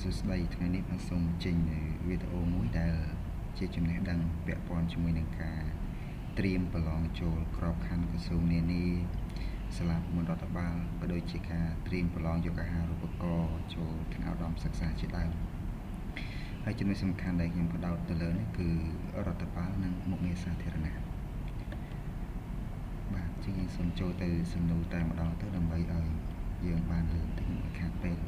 សួស្តីថ្ងៃនេះខ្ញុំសូមបញ្ចេញនៅវីដេអូមួយដែលជាចំណេះដឹងពាក់ព័ន្ធជាមួយនឹងការត្រៀមប្រឡងចូលក្របខ័ណ្ឌក្រសួងនានាសាលាមន្តរដ្ឋបាលក៏ដូចជាការត្រៀមប្រឡងយកអាហារូបករណ៍ចូលថ្នាក់ឧត្តមសិក្សាជាដើមហើយចំណុចសំខាន់ដែលខ្ញុំបដោតទៅលើនេះគឺរដ្ឋបាលនិងមុខងារសាធារណៈបាទជាងយើងសូមចូលទៅសំណួរតែម្ដងទៅដើម្បីឲ្យយើងបានលឺតិចមួយខាងពេល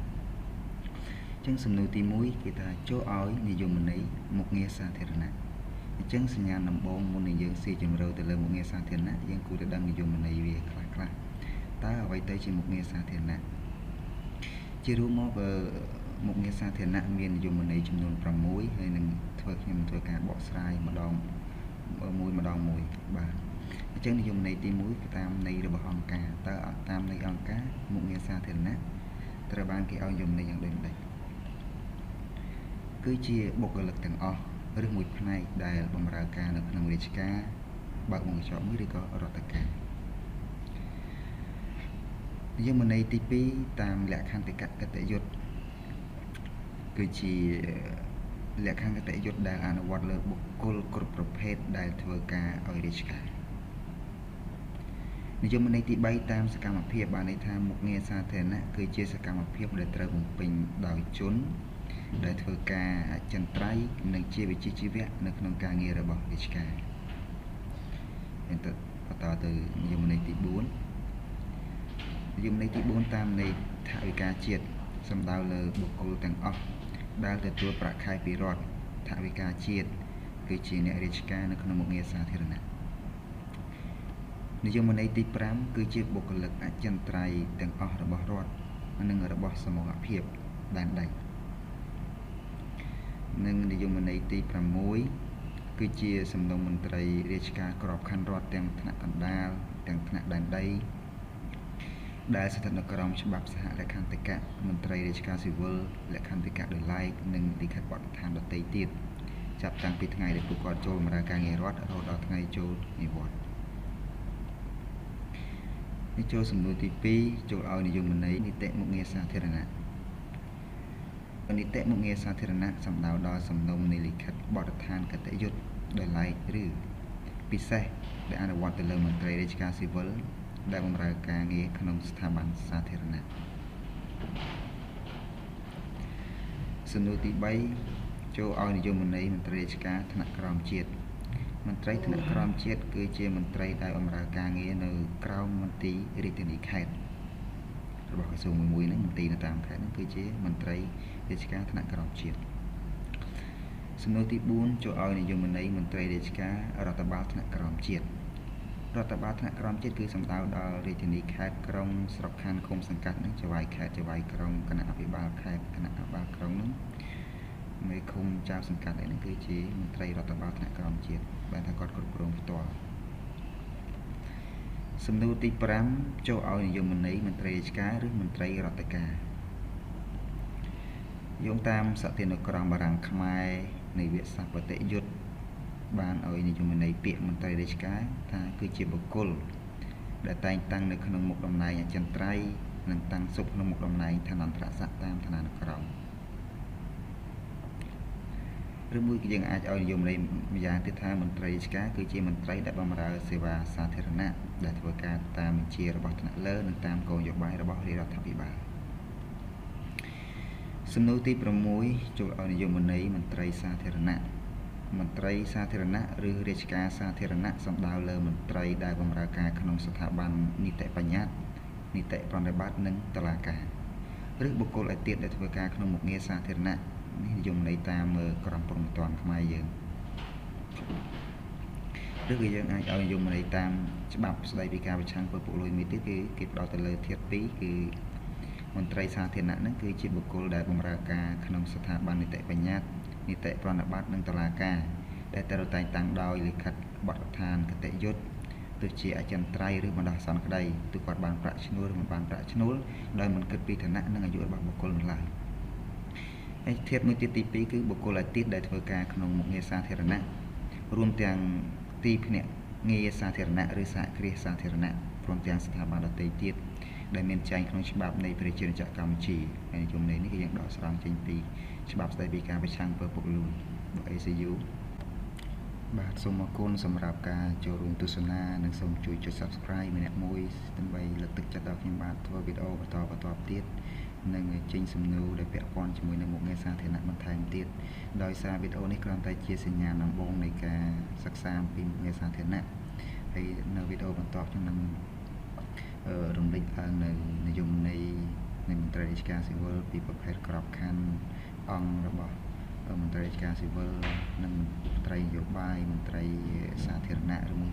អញ្ចឹងសំណួរទី1គេថាចូលឲ្យនិយមន័យមុខងារសាធារណៈអញ្ចឹងសញ្ញាដំបូងមុននឹងយើងស៊ីជម្រៅទៅលើមុខងារសាធារណៈយើងគួរតែដឹងនិយមន័យវាខ្លះតើអ្វីទៅជាមុខងារសាធារណៈជារួមមកមុខងារសាធារណៈមាននិយមន័យចំនួន6ហើយនឹងខ្ញុំធ្វើការបកស្រាយម្ដងមួយបាទអញ្ចឹងនិយមន័យទី1គឺតាមន័យរបស់អង្គការតើតាមន័យអង្គការមុខងារសាធារណៈត្រូវបានគេឲ្យនិយមន័យយ៉ាងដូចម្ដេចគឺជាបុគ្គលិកទាំងអស់ឬមួយផ្នែកដែលបម្រើការនៅក្នុងរាជការបើកបង្កញ្ចក់មួយឬក៏រដ្ឋការនិយមន័យទី2តាមលក្ខន្តិកគតិយុត្តគឺជាលក្ខន្តិកយុត្តដែលអនុវត្តលើបុគ្គលគ្រប់ប្រភេទដែលធ្វើការឲ្យរាជការនិយមន័យទី3តាមសកម្មភាពបានន័យថាមុខងារសាធារណៈគឺជាសកម្មភាពដែលត្រូវបំពេញដោយជនដែលធ្វើការអចិន្ត្រៃយ៍និងជាវិជ្ជាជីវៈនៅក្នុងការងាររបស់រាជការបន្តទៅនិយមន័យទី4និយមន័យទី4តាមន័យថវិកាជាតិសំដៅលើបុគ្គលទាំងអស់ដែលទទួលប្រាក់ខែពីរដ្ឋថវិកាជាតិគឺជាអ្នករាជការនៅក្នុងមុខងារសាធារណៈនិយមន័យទី5គឺជាបុគ្គលិកអចិន្ត្រៃយ៍ទាំងអស់របស់រដ្ឋនិងរបស់សមូហភាពដែនដីនិងនិយមន័យទី6គឺជាសំណុំមន្ត្រីរាជការក្របខ័ណ្ឌរដ្ឋទាំងថ្នាក់កណ្ដាលទាំងថ្នាក់ដែនដីដែលស្ថិតនៅក្រោមច្បាប់សហលក្ខន្តិកៈមន្ត្រីរាជការស៊ីវិលលក្ខន្តិកៈដោយឡែកនិងលិខិតបទដ្ឋានដទៃទៀតចាប់តាំងពីថ្ងៃដែលពួកគាត់ចូលបម្រើការងាររដ្ឋរហូតដល់ថ្ងៃចូលនិវត្តន៍នេះចូលសំណួរទី2ចូលឲ្យនិយមន័យនីតិមុខងារសាធារណៈនីតិមុខងារសាធារណៈសំដៅដល់សំណុំនៃលិខិតបទដ្ឋានគតិយុត្តដោយឡែកឬពិសេសដែលអនុវត្តទៅលើមន្ត្រីរាជការស៊ីវិលដែលបម្រើការងារក្នុងស្ថាប័នសាធារណៈសំណួរទី3ចូលឲ្យនិយមន័យមន្ត្រីរាជការថ្នាក់ក្រោមជាតិមន្ត្រីថ្នាក់ក្រោមជាតិគឺជាមន្ត្រីដែលបម្រើការងារនៅក្រោមមន្ទីររាជធានីខេត្តរបស់ក្រសួងមួយហ្នឹងមន្ទីរនៅតាមខេត្តហ្នឹងគឺជាមន្ត្រីរាជការថ្នាក់ក្រោមជាតិសំណួរទី4ចូលឲ្យនិយមន័យមន្ត្រីរាជការរដ្ឋបាលថ្នាក់ក្រោមជាតិរដ្ឋបាលថ្នាក់ក្រោមជាតិគឺសំដៅដល់រាជធានីខេត្តក្រុងស្រុកខណ្ឌឃុំសង្កាត់និងចៅហ្វាយខេត្តចៅហ្វាយក្រុងគណៈអភិបាលខេត្តគណៈអភិបាលក្រុងហ្នឹងមេឃុំចៅសង្កាត់នេះគឺជាមន្ត្រីរដ្ឋបាលថ្នាក់ក្រោមជាតិបានថាគាត់គ្រប់គ្រងផ្ទាល់សំណួរទី5ចូលឲ្យនិយមន័យមន្ត្រីរាជការឬមន្ត្រីរដ្ឋការយោងតាមសតិនុក្រមបារាំងខ្មែរនៃវិសាបតិយុត្តបានឲ្យនិយមន័យពាក្យមន្ត្រីរាជការថាគឺជាបុគ្គលដែលតែងតាំងនៅក្នុងមុខតំណែងអចិន្ត្រៃយ៍និងតាំងសុខក្នុងមុខតំណែងឋានន្តរស័ក្តិតាមឋានានុក្រមឬមួយយើងអាចឲ្យនិយមន័យម្យ៉ាងទៀតថាមន្ត្រីរាជការគឺជាមន្ត្រីដែលបម្រើសេវាសាធារណៈដែលធ្វើការតាមបញ្ជារបស់ថ្នាក់លើនិងតាមគោលនយោបាយរបស់រាជរដ្ឋាភិបាលសំណួរទី6ចូលឲ្យនិយមន័យមន្ត្រីសាធារណៈមន្ត្រីសាធារណៈឬរាជការសាធារណៈសំដៅលើមន្ត្រីដែលបម្រើការក្នុងស្ថាប័ននីតិបញ្ញត្តិនីតិប្រតិបត្តិនិងតុលាការឬបុគ្គលឯទៀតដែលធ្វើការក្នុងមុខងារសាធារណៈនេះនិយមន័យតាមក្រមព្រហ្មទណ្ឌខ្មែរយើងឬក៏យើងអាចឲ្យនិយមន័យតាមច្បាប់ស្តីពីការប្រឆាំងពុករលួយមួយទៀតគឺគេផ្ដោតទៅលើធាតុ2គឺមន្ត្រីសាធារណៈហ្នឹងគឺជាបុគ្គលដែលបម្រើការក្នុងស្ថាប័ននីតិបញ្ញត្តិនីតិប្រតិបត្តិនិងតុលាការដែលត្រូវតែងតាំងដោយលិខិតបទដ្ឋានគតិយុត្តទោះជាអចិន្ត្រៃយ៍ឬបណ្ដោះអាសន្នក្តីទោះគាត់បានប្រាក់ឈ្នួលឬមិនបានប្រាក់ឈ្នួលដោយមិនគិតពីឋានៈនិងអាយុរបស់បុគ្គលនោះឡើយហើយធាតុមួយទៀតទី2គឺបុគ្គលឯទៀតដែលធ្វើការក្នុងមុខងារសាធារណៈរួមទាំងទីភ្នាក់ងារសាធារណៈឬសហគ្រាសសាធារណៈព្រមទាំងស្ថាប័នដទៃទៀត ដែលមានចែងក្នុងច្បាប់នៃប្រជាជាតិកម្ពុជាហើយជំនាញនេះគឺយើងដកស្រង់ចេញពីច្បាប់ស្តីពីការប្រឆាំងអំពើពុករលួយរបស់ ACU បាទសូមអរគុណសម្រាប់ការចូលរួមទស្សនានិងសូមជួយចុច Subscribe ម្នាក់មួយដើម្បីលើកទឹកចិត្តដល់ខ្ញុំបាទធ្វើវីដេអូបន្តទៀតនិងចេញសំណួរដែលពាក់ព័ន្ធជាមួយនឹងមុខងារសាធារណៈបន្ថែមទៀតដោយសារវីដេអូនេះគ្រាន់តែជាសញ្ញាដំបូងនៃការសិក្សាអំពីមុខងារសាធារណៈហើយនៅវីដេអូបន្តខ្ញុំនឹងរំលេចឡើងនៅនយោបាយនៃមន្ត្រីរាជការស៊ីវិលពីប្រភេទក្របខ័ណ្ឌអង្គរបស់មន្ត្រីរាជការស៊ីវិលនិងមន្ត្រីនយោបាយមន្ត្រីសាធារណៈឬមួយ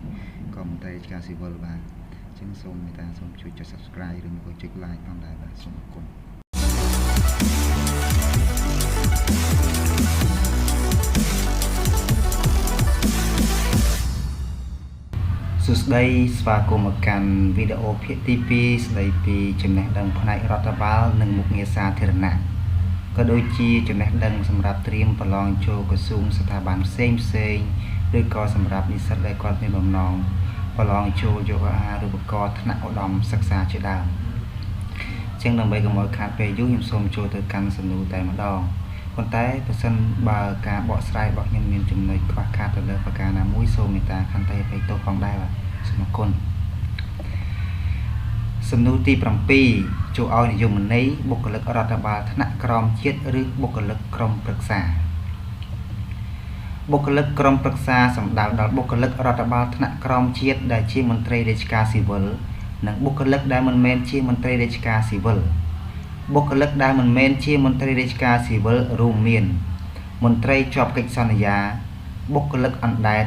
ក៏មន្ត្រីរាជការស៊ីវិលបាទអញ្ចឹងសូមមេត្តាសូមជួយចុច Subscribe ឬមួយក៏ចុច Like ផងដែរបាទសូមអរគុណសួស្តីស្វាគមន៍មកកាន់វីដេអូភាគទី2ស្ដីពីចំណេះដឹងផ្នែករដ្ឋបាលនិងមុខងារសាធារណៈក៏ដូចជាចំណេះដឹងសម្រាប់ត្រៀមប្រឡងចូលក្រសួងស្ថាប័នផ្សេងឬក៏សម្រាប់និស្សិតដែលគាត់មានបំណងប្រឡងចូលយកអាហារូបករណ៍ថ្នាក់ឧត្តមសិក្សាជាដើមជាងដើម្បីកុំឲ្យខាតពេលយូរខ្ញុំសូមចូលទៅកាន់សំណួរតែម្ដងប៉ុន្តែប្រសិនបើការបកស្រាយរបស់ខ្ញុំមានចំណុចខ្វះខាតទៅលើប្រការណាមួយសូមមេត្តាខន្តីអភ័យទោសផងដែរបាទសូមអរគុណសំណួរទី7ចូលឲ្យនិយមន័យបុគ្គលិករដ្ឋបាលថ្នាក់ក្រោមជាតិឬបុគ្គលិកក្រុមប្រឹក្សាបុគ្គលិកក្រុមប្រឹក្សាសំដៅដល់បុគ្គលិករដ្ឋបាលថ្នាក់ក្រោមជាតិដែលជាមន្ត្រីរាជការស៊ីវិលនិងបុគ្គលិកដែលមិនមែនជាមន្ត្រីរាជការស៊ីវិលបុគ្គលិកដែលមិនមែនជាមន្ត្រីរាជការស៊ីវិលរួមមានមន្ត្រីជាប់កិច្ចសន្យាបុគ្គលិកអណ្ដែត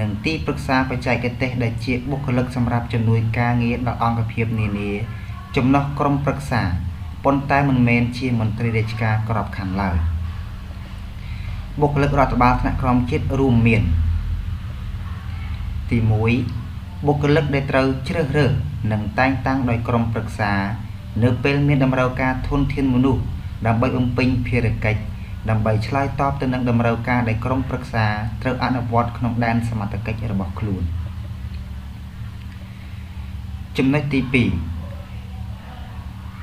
និងទីប្រឹក្សាបច្ចេកទេសដែលជាបុគ្គលិកសម្រាប់ជំនួយការងារដល់អង្គភាពនានាចំណុះក្រុមប្រឹក្សាប៉ុន្តែមិនមែនជាមន្ត្រីរាជការក្របខ័ណ្ឌឡើយបុគ្គលិករដ្ឋបាលថ្នាក់ក្រោមជាតិរួមមានទី1បុគ្គលិកដែលត្រូវជ្រើសរើសនិងតែងតាំងដោយក្រុមប្រឹក្សានៅពេលមានតម្រូវការធនធានមនុស្សដើម្បីបំពេញភារកិច្ចដើម្បីឆ្លើយតបទៅនឹងតម្រូវការដែលក្រុមប្រឹក្សាត្រូវអនុវត្តក្នុងដែនសមត្ថកិច្ចរបស់ខ្លួនចំណុចទី2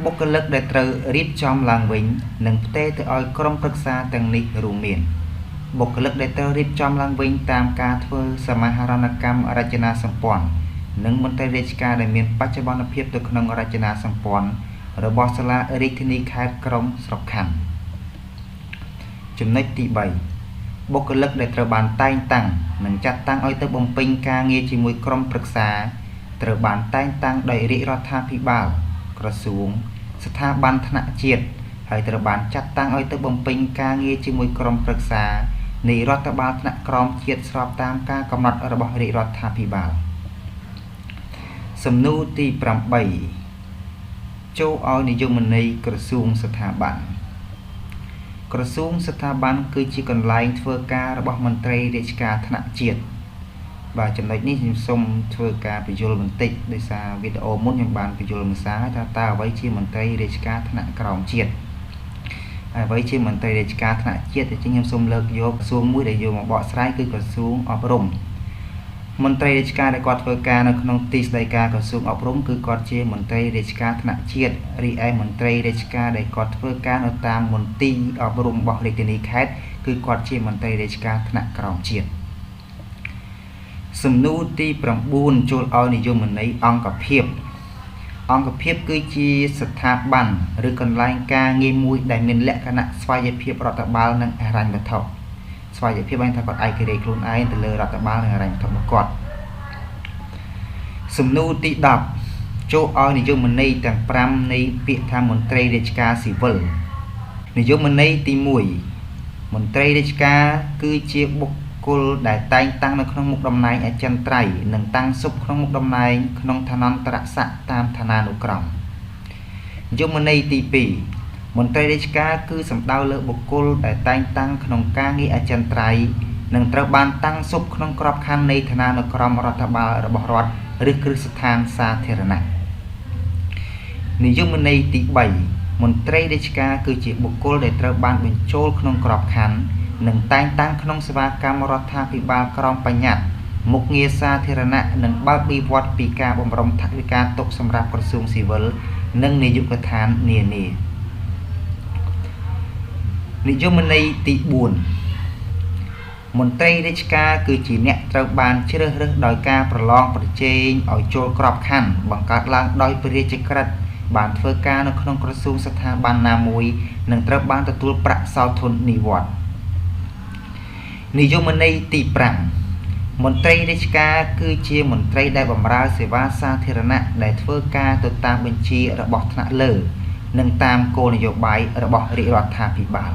បុគ្គលិកដែលត្រូវរៀបចំឡើងវិញនិងផ្ទេរទៅឲ្យក្រុមប្រឹក្សាទាំងនេះរួមមានបុគ្គលិកដែលត្រូវរៀបចំឡើងវិញតាមការធ្វើសមាហរណកម្មរចនាសម្ព័ន្ធនិងមន្ត្រីរាជការដែលមានបច្ចុប្បន្នភាពទៅក្នុងរចនាសម្ព័ន្ធរបស់សាលារាជធានីខេត្តក្រុងស្រុកខណ្ឌចំណុចទី3បុគ្គលិកដែលត្រូវបានតែងតាំងនិងចាត់តាំងឲ្យទៅបំពេញការងារជាមួយក្រុមប្រឹក្សាត្រូវបានតែងតាំងដោយរាជរដ្ឋាភិបាលក្រសួងស្ថាប័នថ្នាក់ជាតិហើយត្រូវបានចាត់តាំងឲ្យទៅបំពេញការងារជាមួយក្រុមប្រឹក្សានៃរដ្ឋបាលថ្នាក់ក្រោមជាតិស្របតាមការកំណត់របស់រាជរដ្ឋាភិបាលសំណួរទី8ចូលឲ្យនិយមន័យក្រសួងស្ថាប័នក្រសួងស្ថាប័នគឺជាកន្លែងធ្វើការរបស់មន្ត្រីរាជការថ្នាក់ជាតិបាទចំណុចនេះខ្ញុំសូមធ្វើការបញ្យល់បន្តិចដោយសារវីដេអូមុនខ្ញុំបានបញ្យល់ម្សិលថាតើអ្វីជាមន្ត្រីរាជការថ្នាក់ក្រោមជាតិអ្វីជាមន្ត្រីរាជការថ្នាក់ជាតិខ្ញុំសូមលើកយកក្រសួងមួយដែលយកមកបកស្រាយគឺក្រសួងអប់រំមន្ត្រីរាជការដែលគាត់ធ្វើការនៅក្នុងទីស្តីការក្រសួងអប់រំគឺគាត់ជាមន្ត្រីរាជការថ្នាក់ជាតិរីឯមន្ត្រីរាជការដែលគាត់ធ្វើការនៅតាមមន្ទីរអប់រំរបស់រាជធានីខេត្តគឺគាត់ជាមន្ត្រីរាជការថ្នាក់ក្រោមជាតិសំណួរទី9ចូលឲ្យនិយមន័យអង្គភាពអង្គភាពគឺជាស្ថាប័នឬកន្លែងការងារមួយដែលមានលក្ខណៈស្វ័យភាពរដ្ឋបាលនិងហិរញ្ញវត្ថុស្វ័យភាពបានថាគាត់ឯករាជ្យខ្លួនឯងទៅលើរដ្ឋបាលនិងហិរញ្ញវត្ថុរបស់គាត់សំណួរទី10ចូលឲ្យនិយមន័យទាំង5នៃពាក្យថាមន្ត្រីរាជការស៊ីវិលនិយមន័យទី1មន្ត្រីរាជការគឺជាបុគ្គលដែលតែងតាំងនៅក្នុងមុខតំណែងអចិន្ត្រៃយ៍និងតាំងសុបក្នុងមុខតំណែងក្នុងឋានន្តរស័ក្តិតាមឋានានុក្រមនិយមន័យទី2មន្ត្រីរាជការគឺសំដៅលើបុគ្គលដែលតែងតាំងក្នុងការងារអចិន្ត្រៃយ៍និងត្រូវបានតាំងសុបក្នុងក្របខ័ណ្ឌនៃឋានានុក្រមរដ្ឋបាលរបស់រដ្ឋឬគ្រឹះស្ថានសាធារណៈនិយមន័យទី3មន្ត្រីរាជការគឺជាបុគ្គលដែលត្រូវបានបញ្ចូលក្នុងក្របខ័ណ្ឌនិងតែងតាំងក្នុងសេវាកម្មរដ្ឋាភិបាលក្រមបញ្ញត្តិមុខងារសាធារណៈនិងបើកវិវត្តពីការបម្រុងថវិកាទុកសម្រាប់ក្រសួងស៊ីវិល និងនាយកដ្ឋាននានានិយមន័យទី4មន្ត្រីរាជការគឺជាអ្នកត្រូវបានជ្រើសរើសដោយការប្រឡងប្រជែងឲ្យចូលក្របខ័ណ្ឌបង្កើតឡើងដោយព្រះរាជក្រឹត្យបានធ្វើការនៅក្នុងក្រសួងស្ថាប័នណាមួយនិងត្រូវបានទទួលប្រាក់សោធននិវត្តន៍និយមន័យទី5មន្ត្រីរាជការគឺជាមន្ត្រីដែលបម្រើសេវាសាធារណៈដែលធ្វើការទៅតាមបញ្ជារបស់ថ្នាក់លើនិងតាមគោលនយោបាយរបស់រាជរដ្ឋាភិបាល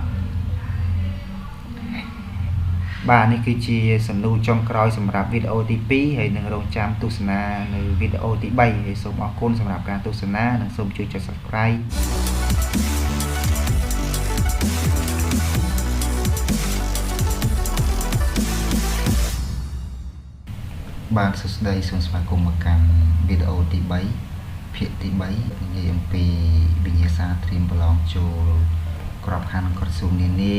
បាទនេះគឺជាសំណួរចុងក្រោយសម្រាប់វីដេអូទី2ហើយនឹងរងចាំទស្សនានៅវីដេអូទី3ហើយសូមអរគុណសម្រាប់ការទស្សនានិងសូមជួយចុច Subscribe បាទសួស្តីសូមស្វាគមន៍មកកាន់វីដេអូទី3ភាគទី3និយាយអំពីវិញ្ញាសាត្រៀមប្រឡងចូលក្របខ័ណ្ឌក្រសួងនានា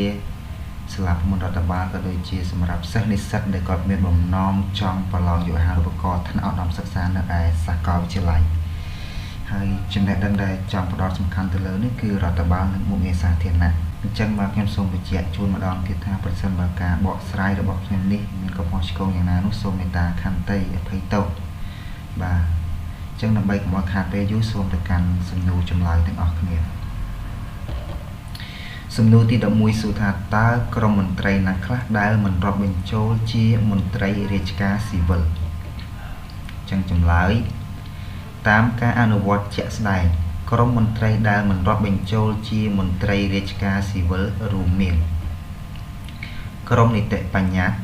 សាលាប្រមូលរដ្ឋបាលក៏ដូចជាសម្រាប់សិស្សនិស្សិតដែលគាត់មានបំណងចង់ប្រឡងយកអាហារូបករណ៍ថ្នាក់ឧត្តមសិក្សានៅឯសាកលវិទ្យាល័យហើយចំណេះដឹងដែលចង់ផ្ដោតសំខាន់ទៅលើនេះគឺរដ្ឋបាលនិងមុខងារសាធារណៈអញ្ចឹងមកខ្ញុំសូមបញ្ជាក់ជូនម្ដងទៀតថាប្រសិនបើការបកស្រាយរបស់ខ្ញុំនេះមានកំហុសឆ្គងយ៉ាងណានោះសូមមេត្តាខន្តីអភ័យទោសបាទអញ្ចឹងដើម្បីកុំឲ្យខាតពេលយូរសូមទៅកាន់សំណួរចម្លើយទាំងអស់គ្នាសំណួរទី11សួរថាតើក្រុមមន្ត្រីណាខ្លះដែលមិនរាប់បញ្ចូលជាមន្ត្រីរាជការស៊ីវិលអញ្ចឹងចម្លើយតាមការអនុវត្តជាក់ស្ដែងក្រុមមន្ត្រីដែលមិនរាប់បញ្ចូលជាមន្ត្រីរាជការស៊ីវិលរួមមានក្រុមនីតិបញ្ញត្តិ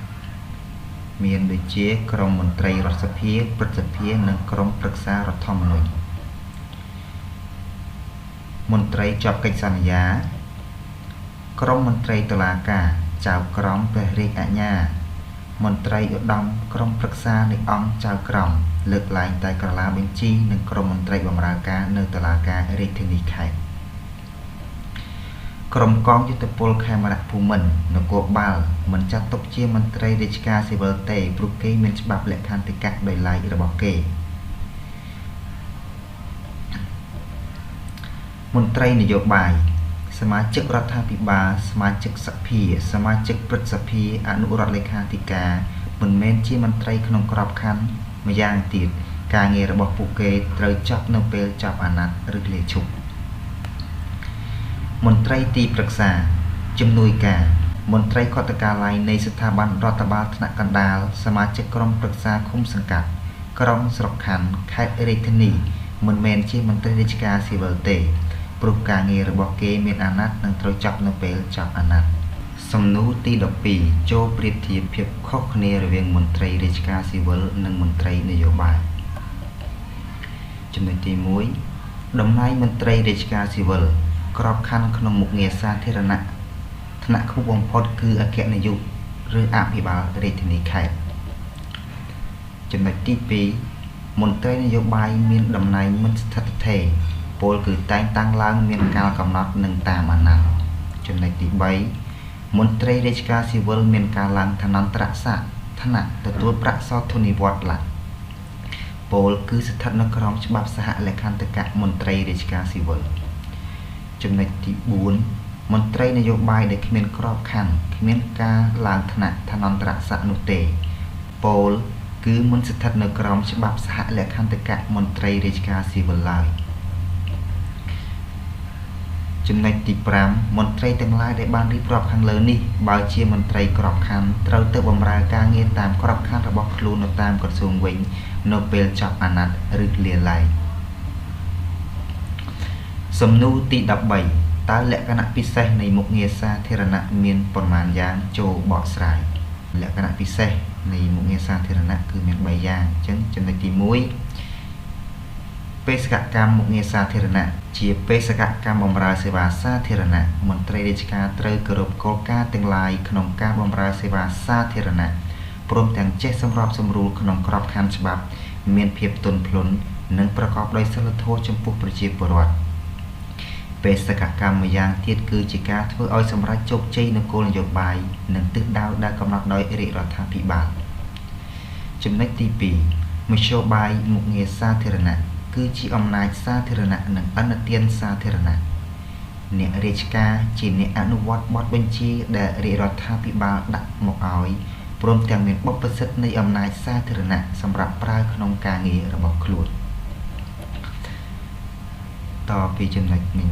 មានដូចជាក្រុមមន្ត្រីរដ្ឋសភាព្រឹទ្ធសភានិងក្រុមប្រឹក្សារដ្ឋធម្មនុញ្ញមន្ត្រីជាប់កិច្ចសន្យាក្រុមមន្ត្រីតុលាការចៅក្រមព្រះរាជអាជ្ញាមន្ត្រីឧត្តមក្រុមប្រឹក្សានៃអង្គចៅក្រមលើកឡើងតែក្រឡាបញ្ជីនិងក្រុមមន្ត្រីបម្រើការនៅតុលាការរាជធានីខេត្តក្រុមកងយុទ្ធពលខេមរៈភូមិន្ទនគរបាលមិនចាត់ទុកជាមន្ត្រីរាជការស៊ីវិលទេព្រោះគេមានច្បាប់លក្ខន្តិកៈដោយឡែករបស់គេមន្ត្រីនយោបាយសមាជិករដ្ឋាភិបាលសមាជិកសភាសមាជិកព្រឹទ្ធសភាអនុរដ្ឋលេខាធិការមិនមែនជាមន្ត្រីក្នុងក្របខ័ណ្ឌម្យ៉ាងទៀតការងាររបស់ពួកគេត្រូវចប់នៅពេលចប់អាណត្តិឬលាឈប់មន្ត្រីទីប្រឹក្សាជំនួយការមន្ត្រីខុទ្ទកាល័យនៃស្ថាប័នរដ្ឋបាលថ្នាក់កណ្ដាលសមាជិកក្រុមប្រឹក្សាឃុំសង្កាត់ក្រុងស្រុកខណ្ឌខេត្តរាជធានីមិនមែនជាមន្ត្រីរាជការស៊ីវិលទេព្រោះការងាររបស់គេមានអាណត្តិនិងត្រូវចប់នៅពេលចប់អាណត្តិសំណួរទី12ចូលប្រៀបធៀបភាពខុសគ្នារវាងមន្ត្រីរាជការស៊ីវិលនិងមន្ត្រីនយោបាយចំណុចទី1តំណែងមន្ត្រីរាជការស៊ីវិលក្របខ័ណ្ឌក្នុងមុខងារសាធារណៈថ្នាក់ខ្ពស់បំផុតគឺអគ្គនាយកឬអភិបាលរាជធានីខេត្តចំណុចទី2មន្ត្រីនយោបាយមានតំណែងមិនស្ថិតស្ថេរពលគឺតែងតាំងឡើងមានកាលកំណត់និងតាមអាណត្តិចំណុចទី3មន្ត្រីរាជការស៊ីវិលមានការឡើងឋានន្តរស័ក្តិឋានៈទទួលប្រាក់សោធននិវត្តន៍ឡើងពលគឺស្ថិតនៅក្រោមច្បាប់សហលក្ខន្តិកៈមន្ត្រីរាជការស៊ីវិលចំណុចទី4មន្ត្រីនយោបាយដែលគ្មានក្របខ័ណ្ឌគ្មានការឡើងឋានៈឋានន្តរស័ក្តិនោះទេពលគឺមិនស្ថិតនៅក្រោមច្បាប់សហលក្ខន្តិកៈមន្ត្រីរាជការស៊ីវិលឡើយចំណុចទី5មន្ត្រីទាំងឡាយដែលបានរៀបរាប់ខាងលើនេះបើជាមន្ត្រីក្របខ័ណ្ឌត្រូវទៅបម្រើការងារតាមក្របខ័ណ្ឌរបស់ខ្លួននៅតាមក្រសួងវិញនៅពេលចប់អាណត្តិឬលាលែងសំណួរទី13តើលក្ខណៈពិសេសនៃមុខងារសាធារណៈមានប៉ុន្មានយ៉ាងចូលបកស្រាយលក្ខណៈពិសេសនៃមុខងារសាធារណៈគឺមាន3យ៉ាងអញ្ចឹងចំណុចទី1បេសកកម្មមុខងារសាធារណៈជាបេសកកម្មបម្រើសេវាសាធារណៈមន្ត្រីរាជការត្រូវគោរពគោលការណ៍ទាំងឡាយក្នុងការបម្រើសេវាសាធារណៈព្រមទាំងចេះសម្របសម្រួលក្នុងក្របខ័ណ្ឌច្បាប់មានភាពទន់ភ្លន់និងប្រកបដោយសីលធម៌ចំពោះប្រជាពលរដ្ឋបេសកកម្មម្យ៉ាងទៀតគឺជាការធ្វើឲ្យសម្រេចជោគជ័យនូវគោលនយោបាយនិងទិសដៅដែលកំណត់ដោយរាជរដ្ឋាភិបាលចំណុចទី2មធ្យោបាយមុខងារសាធារណៈ គឺជាអំណាចសាធារណៈនិងអនុទានសាធារណៈអ្នករាជការជាអ្នកអនុវត្តបទបញ្ជាដែលរាជរដ្ឋាភិបាលដាក់មកឲ្យព្រមទាំងមានបុព្វសិទ្ធិនៃអំណាចសាធារណៈសម្រាប់ប្រើក្នុងការងាររបស់ខ្លួនតពីចំណុចនេះ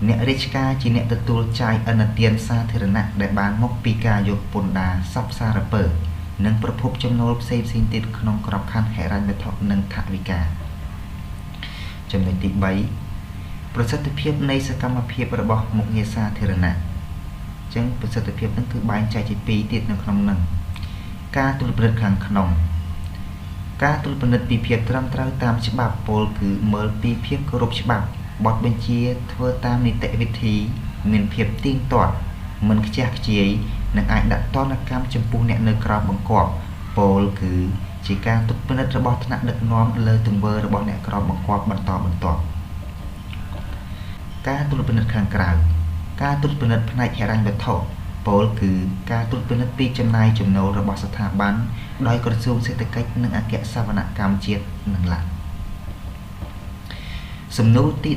អ្នករាជការជាអ្នកទទួលចាយអនុទានសាធារណៈដែលបានមកពីការយកពន្ធដារសពសារពើនិងប្រភពចំណូលផ្សេងទៀតក្នុងក្របខ័ណ្ឌហិរញ្ញវត្ថុនិងថវិកាចំណុចទី3ប្រសិទ្ធភាពនៃសកម្មភាពរបស់មុខងារសាធារណៈអញ្ចឹងប្រសិទ្ធភាពហ្នឹងគឺបែងចែកជា2ទៀតនៅក្នុងហ្នឹងការត្រួតពិនិត្យខាងក្នុងការត្រួតពិនិត្យពីភាពត្រឹមត្រូវតាមច្បាប់ពលគឺមើលពីភាពគោរពច្បាប់បទបញ្ជាធ្វើតាមនីតិវិធីមានភាពទៀងទាត់មិនខ្ជះខ្ជាយនិងអាចដាក់ទណ្ឌកម្មចំពោះអ្នកនៅក្រៅបង្គាប់ពលគឺជាការត្រួតពិនិត្យរបស់ថ្នាក់ដឹកនាំលើទង្វើរបស់អ្នកក្រៅបង្គាប់បន្តបន្ទាប់ការត្រួតពិនិត្យខាងក្រៅការត្រួតពិនិត្យផ្នែកហិរញ្ញវត្ថុពលគឺការត្រួតពិនិត្យពីចំណាយចំណូលរបស់ស្ថាប័នដោយក្រសួងសេដ្ឋកិច្ចនិងអគ្គសវនកម្មជាតិនិងឡានសំណួរទី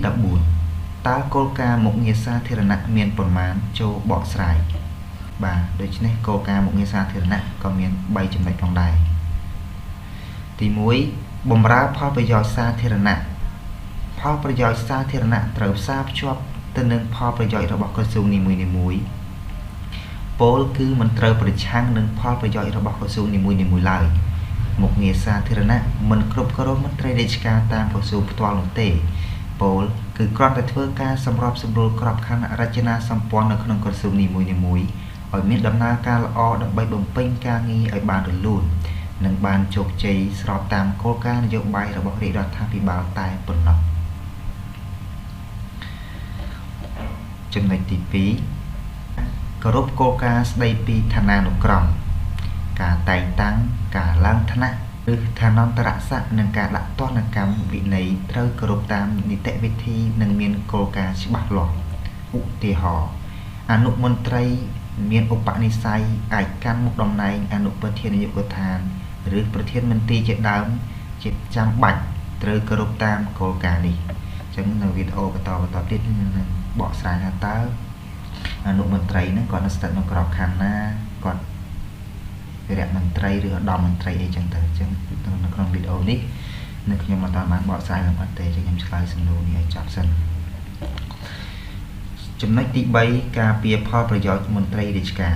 14តើគោលការណ៍មុខងារសាធារណៈមានប៉ុន្មានចូលបកស្រាយបាទដូច្នេះគោលការណ៍មុខងារសាធារណៈក៏មាន3ចំណុចផងដែរទី1បម្រើផលប្រយោជន៍សាធារណៈផលប្រយោជន៍សាធារណៈត្រូវផ្សារភ្ជាប់ទៅនឹងផលប្រយោជន៍របស់ក្រសួងនីមួយៗពលគឺមិនត្រូវប្រឆាំងនឹងផលប្រយោជន៍របស់ក្រសួងនីមួយៗឡើយមុខងារសាធារណៈមិនគ្រប់គ្រងមន្ត្រីរាជការតាមក្រសួងផ្ទាល់នោះទេពលគឺគ្រាន់តែធ្វើការសម្របសម្រួលក្របខ័ណ្ឌរចនាសម្ព័ន្ធនៅក្នុងក្រសួងនីមួយៗឲ្យមានដំណើរការល្អដើម្បីបំពេញការងារឲ្យបានរលូននិងបានជោគជ័យស្របតាមគោលការណ៍នយោបាយរបស់រាជរដ្ឋាភិបាលតែប៉ុណ្ណោះចំណុចទី2គោរពគោលការណ៍ស្តីពីឋានានុក្រមការតែងតាំងការឡើងឋានៈឬឋានន្តរស័ក្តិនិងការដាក់ទណ្ឌកម្មវិន័យត្រូវគោរពតាមនីតិវិធីនិងមានគោលការណ៍ច្បាស់លាស់ឧទាហរណ៍អនុមន្ត្រីមានឧបនិស្ស័យអាចកាន់មុខតំណែងអនុប្រធាននាយកដ្ឋានឬប្រធានមន្ត្រីជាដើមជាចាំបាច់ត្រូវគោរពតាមគោលការណ៍នេះអញ្ចឹងនៅវីដេអូបន្តទៀតនឹងបកស្រាយថាតើអនុមន្ត្រីហ្នឹងគាត់នៅស្ថិតនៅក្របខ័ណ្ឌណាគាត់វិរៈមន្ត្រីឬឧត្តមមន្ត្រីអីចឹងទៅអញ្ចឹងនៅក្នុងវីដេអូនេះនៅខ្ញុំមិនបានបកស្រាយលម្អិតទេអញ្ចឹងខ្ញុំឆ្លើយសំណួរនេះឲ្យចប់សិនចំណុចទី3ការពារផលប្រយោជន៍មន្ត្រីរាជការ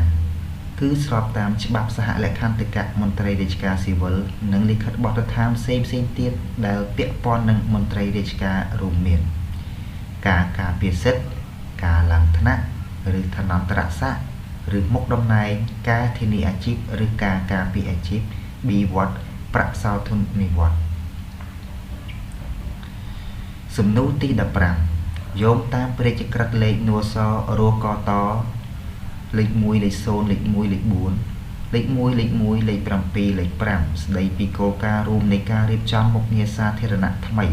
គឺស្របតាមច្បាប់សហលក្ខន្តិកៈមន្ត្រីរាជការស៊ីវិលនិងលិខិតបទដ្ឋានផ្សេងទៀតដែលពាក់ព័ន្ធនឹងមន្ត្រីរាជការរួមមានការការពារសិទ្ធិការឡើងឋានៈឬឋានន្តរស័ក្តិឬមុខតំណែងការធានាអាជីពឬការការពារអាជីពបៀវត្សប្រាក់សោធននិវត្តន៍សំណួរទី15យោងតាមព្រះរាជក្រឹត្យលេខនសរកតលេខ1លេខ0លេខ1លេខ4លេខ1លេខ1លេខ7លេខ5ស្ដីពីគោលការណ៍រួមនៃការរៀបចំមុខងារសាធារណៈថ្មី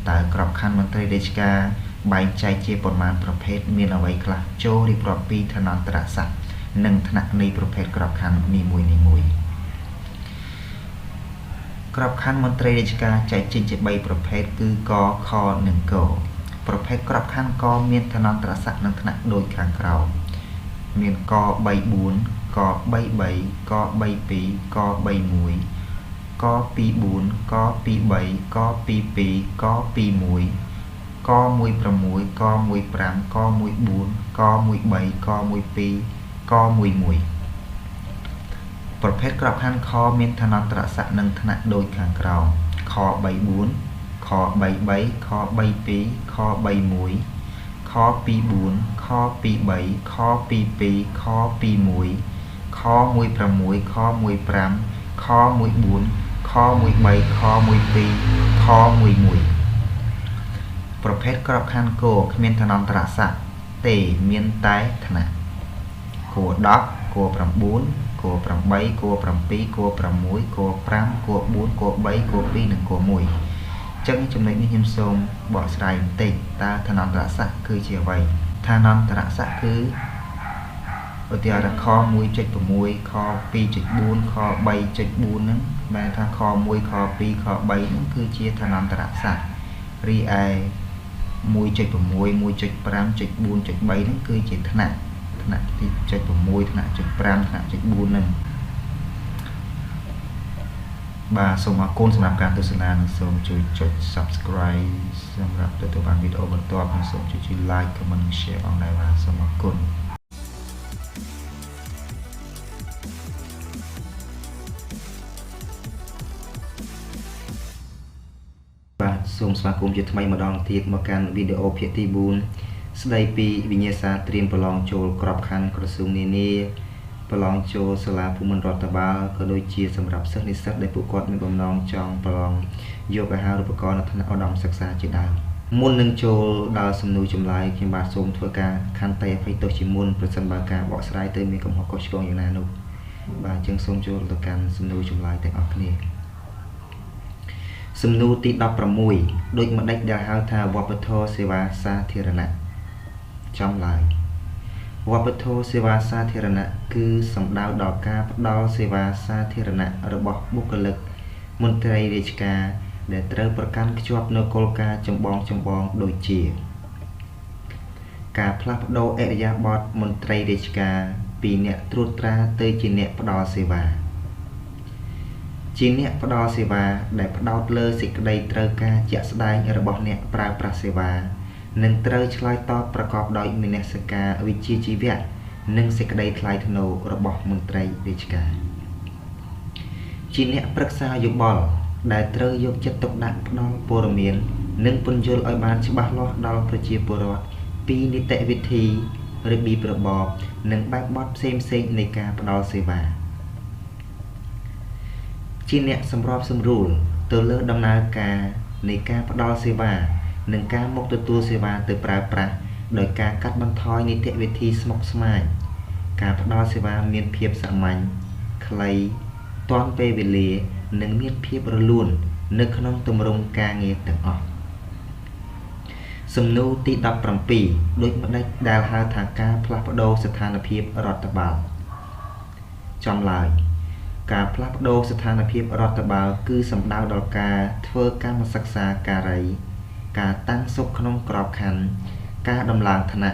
តើក្របខ័ណ្ឌមន្ត្រីរាជការបែងចែកជាប៉ុន្មានប្រភេទមានអ្វីខ្លះចូលរៀបរាប់ពីឋានន្តរស័ក្តិនិងឋានៈនៃប្រភេទក្របខ័ណ្ឌនីមួយក្របខ័ណ្ឌមន្ត្រីរាជការចែកចេញជា3ប្រភេទគឺកខនិងកប្រភេទក្របខ័ណ្ឌកមានឋានន្តរស័ក្តិនិងឋានៈដូចខាងក្រោមមានក34ក33ក32ក31ក24ក23ក22ក21ក16ក15ក14ក13ក12ក11ប្រភេទក្របខ័ណ្ឌខមានឋានន្តរស័ក្តិនិងឋានៈដូចខាងក្រោមខ34ខ33ខ32ខ31ខ24ខ23ខ22ខ21ខ16ខ15ខ14ខ13ខ14ខ12ខ11ប្រភេទក្របខ័ណ្ឌគោគ្មានឋានន្តរស័ក្តិទេមានតែឋានៈគួរ10គួរ9គួរ8គួរ7គួរ6គួរ5គួរ4គួរ3គួរ2និងគួរ1អញ្ចឹងចំណុចនេះខ្ញុំសូមបកស្រាយបន្តិចតើឋានន្តរស័ក្តិគឺជាអ្វីឋានន្តរស័ក្តិគឺឧទាហរណ៍ខ 1.6 ខ 2.4 ខ 3.4 ហ្នឹងបែរថាខ 1 ខ 2 ខ 3 ហ្នឹងគឺជាឋានន្តរស័ក្តិ រីឯ 1.6 1.5.4.3 ហ្នឹងគឺជាថ្នាក់ទី 1.6 ថ្នាក់ 1.5 ថ្នាក់ 1.4 ហ្នឹងបាទសូមអរគុណសម្រាប់ការទស្សនានិងសូមជួយចុច Subscribe សម្រាប់ទទួលបានវីដេអូបន្ទាប់និងសូមជួយ Like Comment Share ផងដែរបាទសូមអរគុណបាទសូមស្វាគមន៍ជាថ្មីម្ដងទៀតមកកាន់វីដេអូភាគទី 4 ស្ដីពីវិញ្ញាសាត្រៀមប្រឡងចូលក្របខ័ណ្ឌក្រសួងនានាប្រឡងចូលសាលាភូមិន្ទរដ្ឋបាលក៏ដូចជាសម្រាប់សិស្សនិស្សិតដែលពួកគាត់មានបំណងចង់ប្រឡងយកអាហារូបករណ៍នៅថ្នាក់ឧត្តមសិក្សាជាដើមមុននឹងចូលដល់សំណួរចម្លើយខ្ញុំបាទសូមធ្វើការខន្តីអភ័យទោសជាមុនប្រសិនបើការបកស្រាយទៅមានកំហុសខុសឆ្គងយ៉ាងណានោះបាទអញ្ចឹងសូមចូលទៅកាន់សំណួរចម្លើយទាំងអស់គ្នាសំណួរទី 16 ដូចម្ដេចដែលហៅថាវប្បធម៌សេវាសាធារណៈចំឡើយវប្បធម៌សេវាសាធារណៈគឺសំដៅដល់ការផ្ដល់សេវាសាធារណៈរបស់បុគ្គលិកមន្ត្រីរាជការដែលត្រូវប្រកាន់ខ្ជាប់នូវគោលការណ៍ចម្បងដូចជាការផ្លាស់ប្ដូរឥរិយាបថមន្ត្រីរាជការពីអ្នកត្រួតត្រាទៅជាអ្នកផ្ដល់សេវាជាអ្នកផ្ដល់សេវាដែលផ្ដោតលើសេចក្តីត្រូវការជាក់ស្ដែងរបស់អ្នកប្រើប្រាស់សេវានិងត្រូវឆ្លើយតបប្រកបដោយមនសិការវិជ្ជាជីវៈនិងសេចក្តីថ្លៃថ្នូររបស់មន្ត្រីរាជការជាអ្នកប្រឹក្សាយោបល់ដែលត្រូវយកចិត្តទុកដាក់ផ្ដល់ព័ត៌មាននិងពន្យល់ឲ្យបានច្បាស់លាស់ដល់ប្រជាពលរដ្ឋពីនីតិវិធីរបៀបរបបនិងបែបបទផ្សេងៗនៃការផ្ដល់សេវាជាអ្នកសម្របសម្រួលទៅលើដំណើរការនៃការផ្ដល់សេវានិងការមកទទួលសេវាទៅប្រើប្រាស់ដោយការកាត់បន្ថយនីតិវិធីស្មុគស្មាញការផ្ដល់សេវាមានភាពសាមញ្ញខ្លីទាន់ពេលវេលានិងមានភាពរលូននៅក្នុងទម្រង់ការងារទាំងអស់សំណួរទី 17 ដូចម្ដេចដែលហៅថាការផ្លាស់ប្ដូរស្ថានភាពរដ្ឋបាលចំឡើយការផ្លាស់ប្ដូរស្ថានភាពរដ្ឋបាលគឺសំដៅដល់ការធ្វើកម្មសិក្សាការីការតាំងសុខក្នុងក្របខ័ណ្ឌការដំឡើងឋានៈ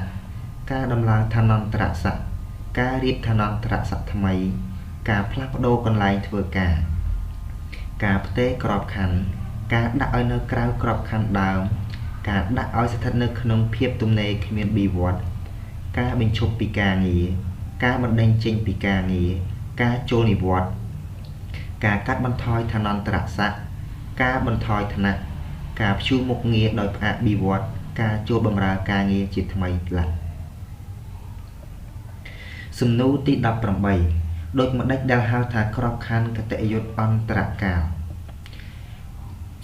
ការដំឡើងឋានន្តរស័ក្តិការរៀបឋានន្តរស័ក្តិថ្មីការផ្លាស់ប្ដូរកន្លែងធ្វើការការផ្ទេរក្របខ័ណ្ឌការដាក់ឲ្យនៅក្រៅក្របខ័ណ្ឌដើមការដាក់ឲ្យស្ថិតនៅក្នុងភាពទំនេរគ្មានបៀវត្សការបញ្ឈប់ពីការងារការបណ្តេញចេញពីការងារការចូលនិវត្តន៍ការកាត់បន្ថយឋានន្តរស័ក្តិការបន្ថយឋានៈការព្យួរមុខងារដោយផ្អាកបៀវត្សការចូលបម្រើការងារជាថ្មីផ្លាស់សំណួរទី 18 ដូចម្ដេចដែលហៅថាក្របខ័ណ្ឌគតិយុត្តអន្តរកាល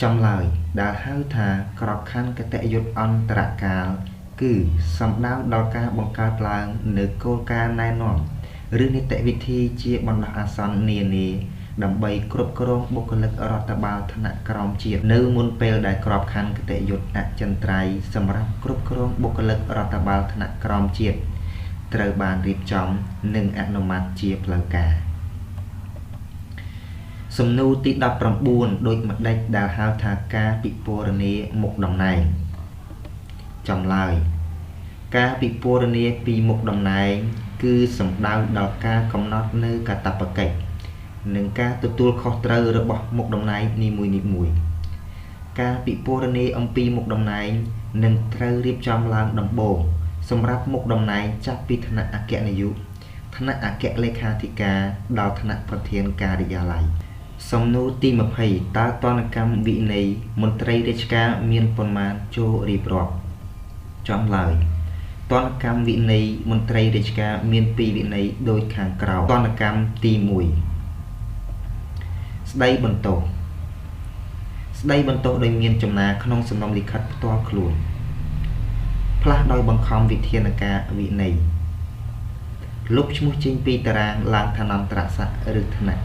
ចំឡើយដែលហៅថាក្របខ័ណ្ឌគតិយុត្តអន្តរកាលគឺសំដៅដល់ការបង្កើតឡើងនូវគោលការណ៍ណែនាំឬនីតិវិធីជាបណ្ដោះអាសន្ននានាដើម្បីគ្រប់គ្រងបុគ្គលិករដ្ឋបាលថ្នាក់ក្រោមជាតិនៅមុនពេលដែលក្របខ័ណ្ឌគតិយុត្តអចិន្ត្រៃយ៍សម្រាប់គ្រប់គ្រងបុគ្គលិករដ្ឋបាលថ្នាក់ក្រោមជាតិត្រូវបានរៀបចំនិងអនុម័តជាផ្លូវការសំណួរទី 19 ដូចម្ដេចដែលហៅថាការពិពណ៌នាមុខតំណែងចំឡើយការពិពណ៌នាពីមុខតំណែងគឺសំដៅដល់ការកំណត់នៅកាតព្វកិច្ចនិងការទទួលខុសត្រូវរបស់មុខតំណែងនីមួយៗការពិពណ៌នាអំពីមុខតំណែងនឹងត្រូវរៀបចំឡើងដំបូងសម្រាប់មុខតំណែងចាប់ពីថ្នាក់អគ្គនាយកថ្នាក់អគ្គលេខាធិការដល់ថ្នាក់ប្រធានការិយាល័យសំណួរទី 20 តើទណ្ឌកម្មវិន័យមន្ត្រីរាជការមានប៉ុន្មានចូលរៀបរាប់ចំឡើយទណ្ឌកម្មវិន័យមន្ត្រីរាជការមាន2វិន័យដូចខាងក្រោមទណ្ឌកម្មទី 1 ស្ដីបន្ទោសដោយមានចំណាក្នុងសំណុំលិខិតផ្ទាល់ខ្លួនផ្លាស់ដោយបង្ខំវិធានការវិន័យលុបឈ្មោះចេញពីតារាងឡើងឋានន្តរស័ក្តិឬឋានៈ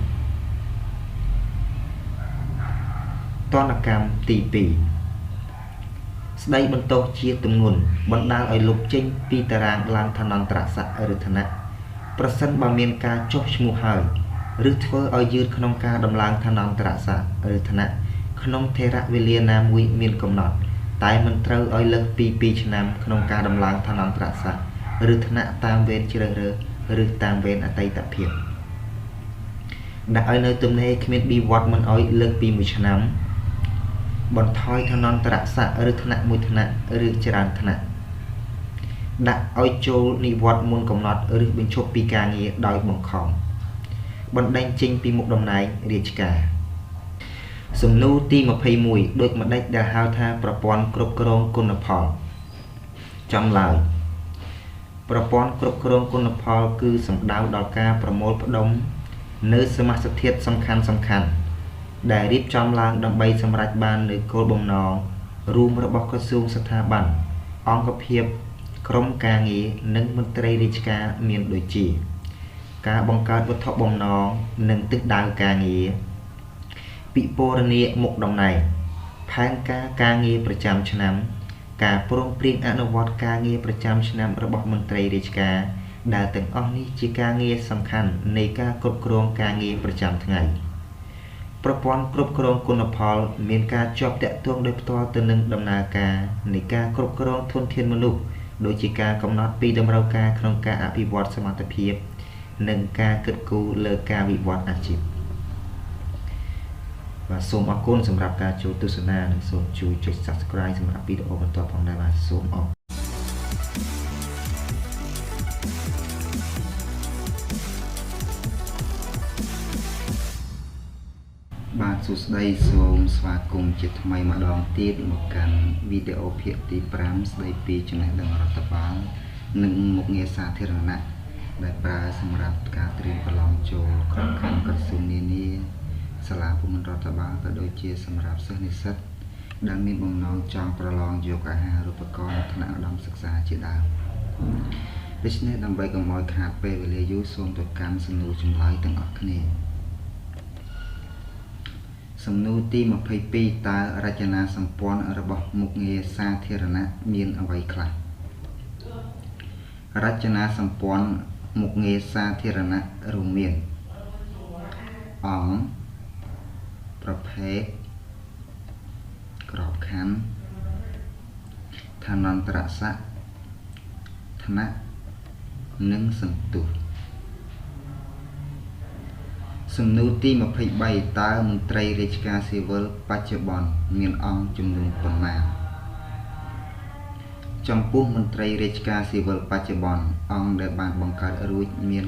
ទណ្ឌកម្មទី 2 ស្ដីបន្ទោសជាទម្ងន់បណ្ដាលឲ្យលុបចេញពីតារាងឡើងឋានន្តរស័ក្តិឬឋានៈប្រសិនបើមានការចុះឈ្មោះហើយឬធ្វើឲ្យយឺតក្នុងការដំឡើងឋានន្តរស័ក្តិឬឋានៈក្នុងថេរវេលាណាមួយមានកំណត់ តែមិនត្រូវឲ្យលើសពី2ឆ្នាំក្នុងការដំឡើងឋានន្តរស័ក្តិឬឋានៈតាមវេនជ្រើសរើសឬតាមវេនអតីតភាពដាក់ឲ្យនៅទំនេរគ្មានបៀវត្សមិនឲ្យលើសពី1ឆ្នាំបន្ថយឋានន្តរស័ក្តិឬឋានៈមួយឋានៈឬច្រើនឋានៈដាក់ឲ្យចូលនិវត្តន៍មុនកំណត់ឬបញ្ឈប់ពីការងារដោយបង្ខំបណ្ដេញចេញពីមុខតំណែងរាជការសំណួរទី21ដូចម្ដេចដែលហៅថាប្រព័ន្ធគ្រប់គ្រងគុណផលចម្លើយប្រព័ន្ធគ្រប់គ្រងគុណផលគឺសំដៅដល់ការប្រមូលផ្ដុំនៅសមាសធាតុសំខាន់ដែលរៀបចំឡើងដើម្បីសម្រេចបាននូវគោលបំណងរួមរបស់ក្រសួងស្ថាប័នអង្គភាពក្រុមការងារនិងមន្ត្រីរាជការមានដូចជាការបង្កើតវត្ថុបំណងនិងទិសដៅការងារពិពណ៌នាមុខតំណែងផែនការការងារប្រចាំឆ្នាំការព្រមព្រៀងអនុវត្តការងារប្រចាំឆ្នាំរបស់មន្ត្រីរាជការដែលទាំងអស់នេះជាការងារសំខាន់នៃការគ្រប់គ្រងការងារប្រចាំថ្ងៃប្រព័ន្ធគ្រប់គ្រងគុណផលមានការជាប់ទាក់ទងដោយផ្ទាល់ទៅនឹងដំណើរការនៃការគ្រប់គ្រងធនធានមនុស្សដូចជាការកំណត់ពីតម្រូវការក្នុងការអភិវឌ្ឍសមត្ថភាពនិងការគិតគូរលើការវិវត្តអាជីពបាទសូមអរគុណសម្រាប់ការចូលទស្សនានិងសូមជួយចុច Subscribe សម្រាប់វីដេអូបន្តផងដែរបាទសូមអរគុណបាទសួស្តីសូមស្វាគមន៍ជាថ្មីម្ដងទៀតមកកាន់វីដេអូភាគទី5ស្ដីពីចំណេះដឹងរដ្ឋបាលនិងមុខងារសាធារណៈដែលប្រើសម្រាប់ការត្រៀមប្រឡងចូលក្រុមការក្រសួងនានាសាលាភូមិរដ្ឋបាលក៏ដូចជាសម្រាប់សិស្សនិស្សិតដែលមានបំណងចង់ប្រឡងយកអាហារូបករណ៍ថ្នាក់ឧត្តមសិក្សាជាដើមដូច្នេះដើម្បីកុំឲ្យខាតពេលវេលាយូរសូមទៅកាន់សំណួរចម្លើយទាំងអស់គ្នាសំណួរទី22តើរចនាសម្ព័ន្ធរបស់មុខងារសាធារណៈមានអ្វីខ្លះរចនាសម្ព័ន្ធមុខងារសាធារណៈរួមមានអង្គប្រភេទក្របខ័ណ្ឌឋានន្តរស័ក្តិឋានៈនិងសន្ទុះសំណួរទី23តើមន្ត្រីរាជការស៊ីវិលបច្ចុប្បន្នមានអង្គចំនួនប៉ុន្មានចំពោះមន្ត្រីរាជការស៊ីវិលបច្ចុប្បន្នអង្គដែលបានបង្កើតរួចមាន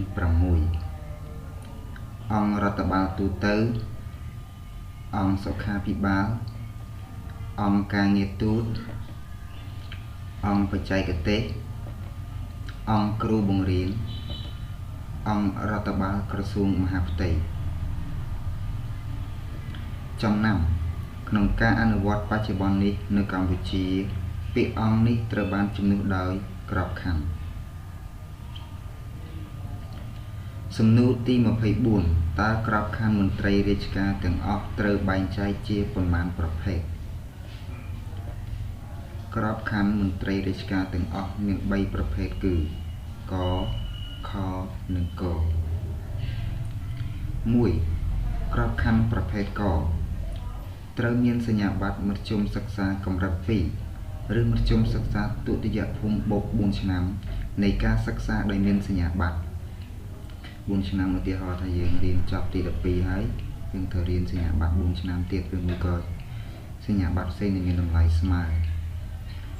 6អង្គរដ្ឋបាលទូទៅអង្គសុខាភិបាលអង្គការងារទូតអង្គបច្ចេកទេសអង្គគ្រូបង្រៀនអង្គរដ្ឋបាលក្រសួងមហាផ្ទៃចំណាំក្នុងការអនុវត្តបច្ចុប្បន្ននេះនៅកម្ពុជាពាក្យអង្គនេះត្រូវបានជំនួសដោយក្របខ័ណ្ឌសំណួរទី24តើក្របខ័ណ្ឌមន្ត្រីរាជការទាំងអស់ត្រូវបែងចែកជាប៉ុន្មានប្រភេទក្របខ័ណ្ឌមន្ត្រីរាជការទាំងអស់មាន3ប្រភេទគឺកខនិងក1ក្របខ័ណ្ឌប្រភេទកត្រូវមានសញ្ញាបត្រមធ្យមសិក្សាកម្រិត2ឬមធ្យមសិក្សាទុតិយភូមិបូក4ឆ្នាំនៃការសិក្សាដោយមានសញ្ញាបត្រ4ឆ្នាំឧទាហរណ៍ថាយើងរៀនចប់ទី12ហើយយើងត្រូវរៀនសញ្ញាបត្រ4ឆ្នាំទៀតឬមួយក៏សញ្ញាបត្រផ្សេងដែលមានតម្លៃស្មើ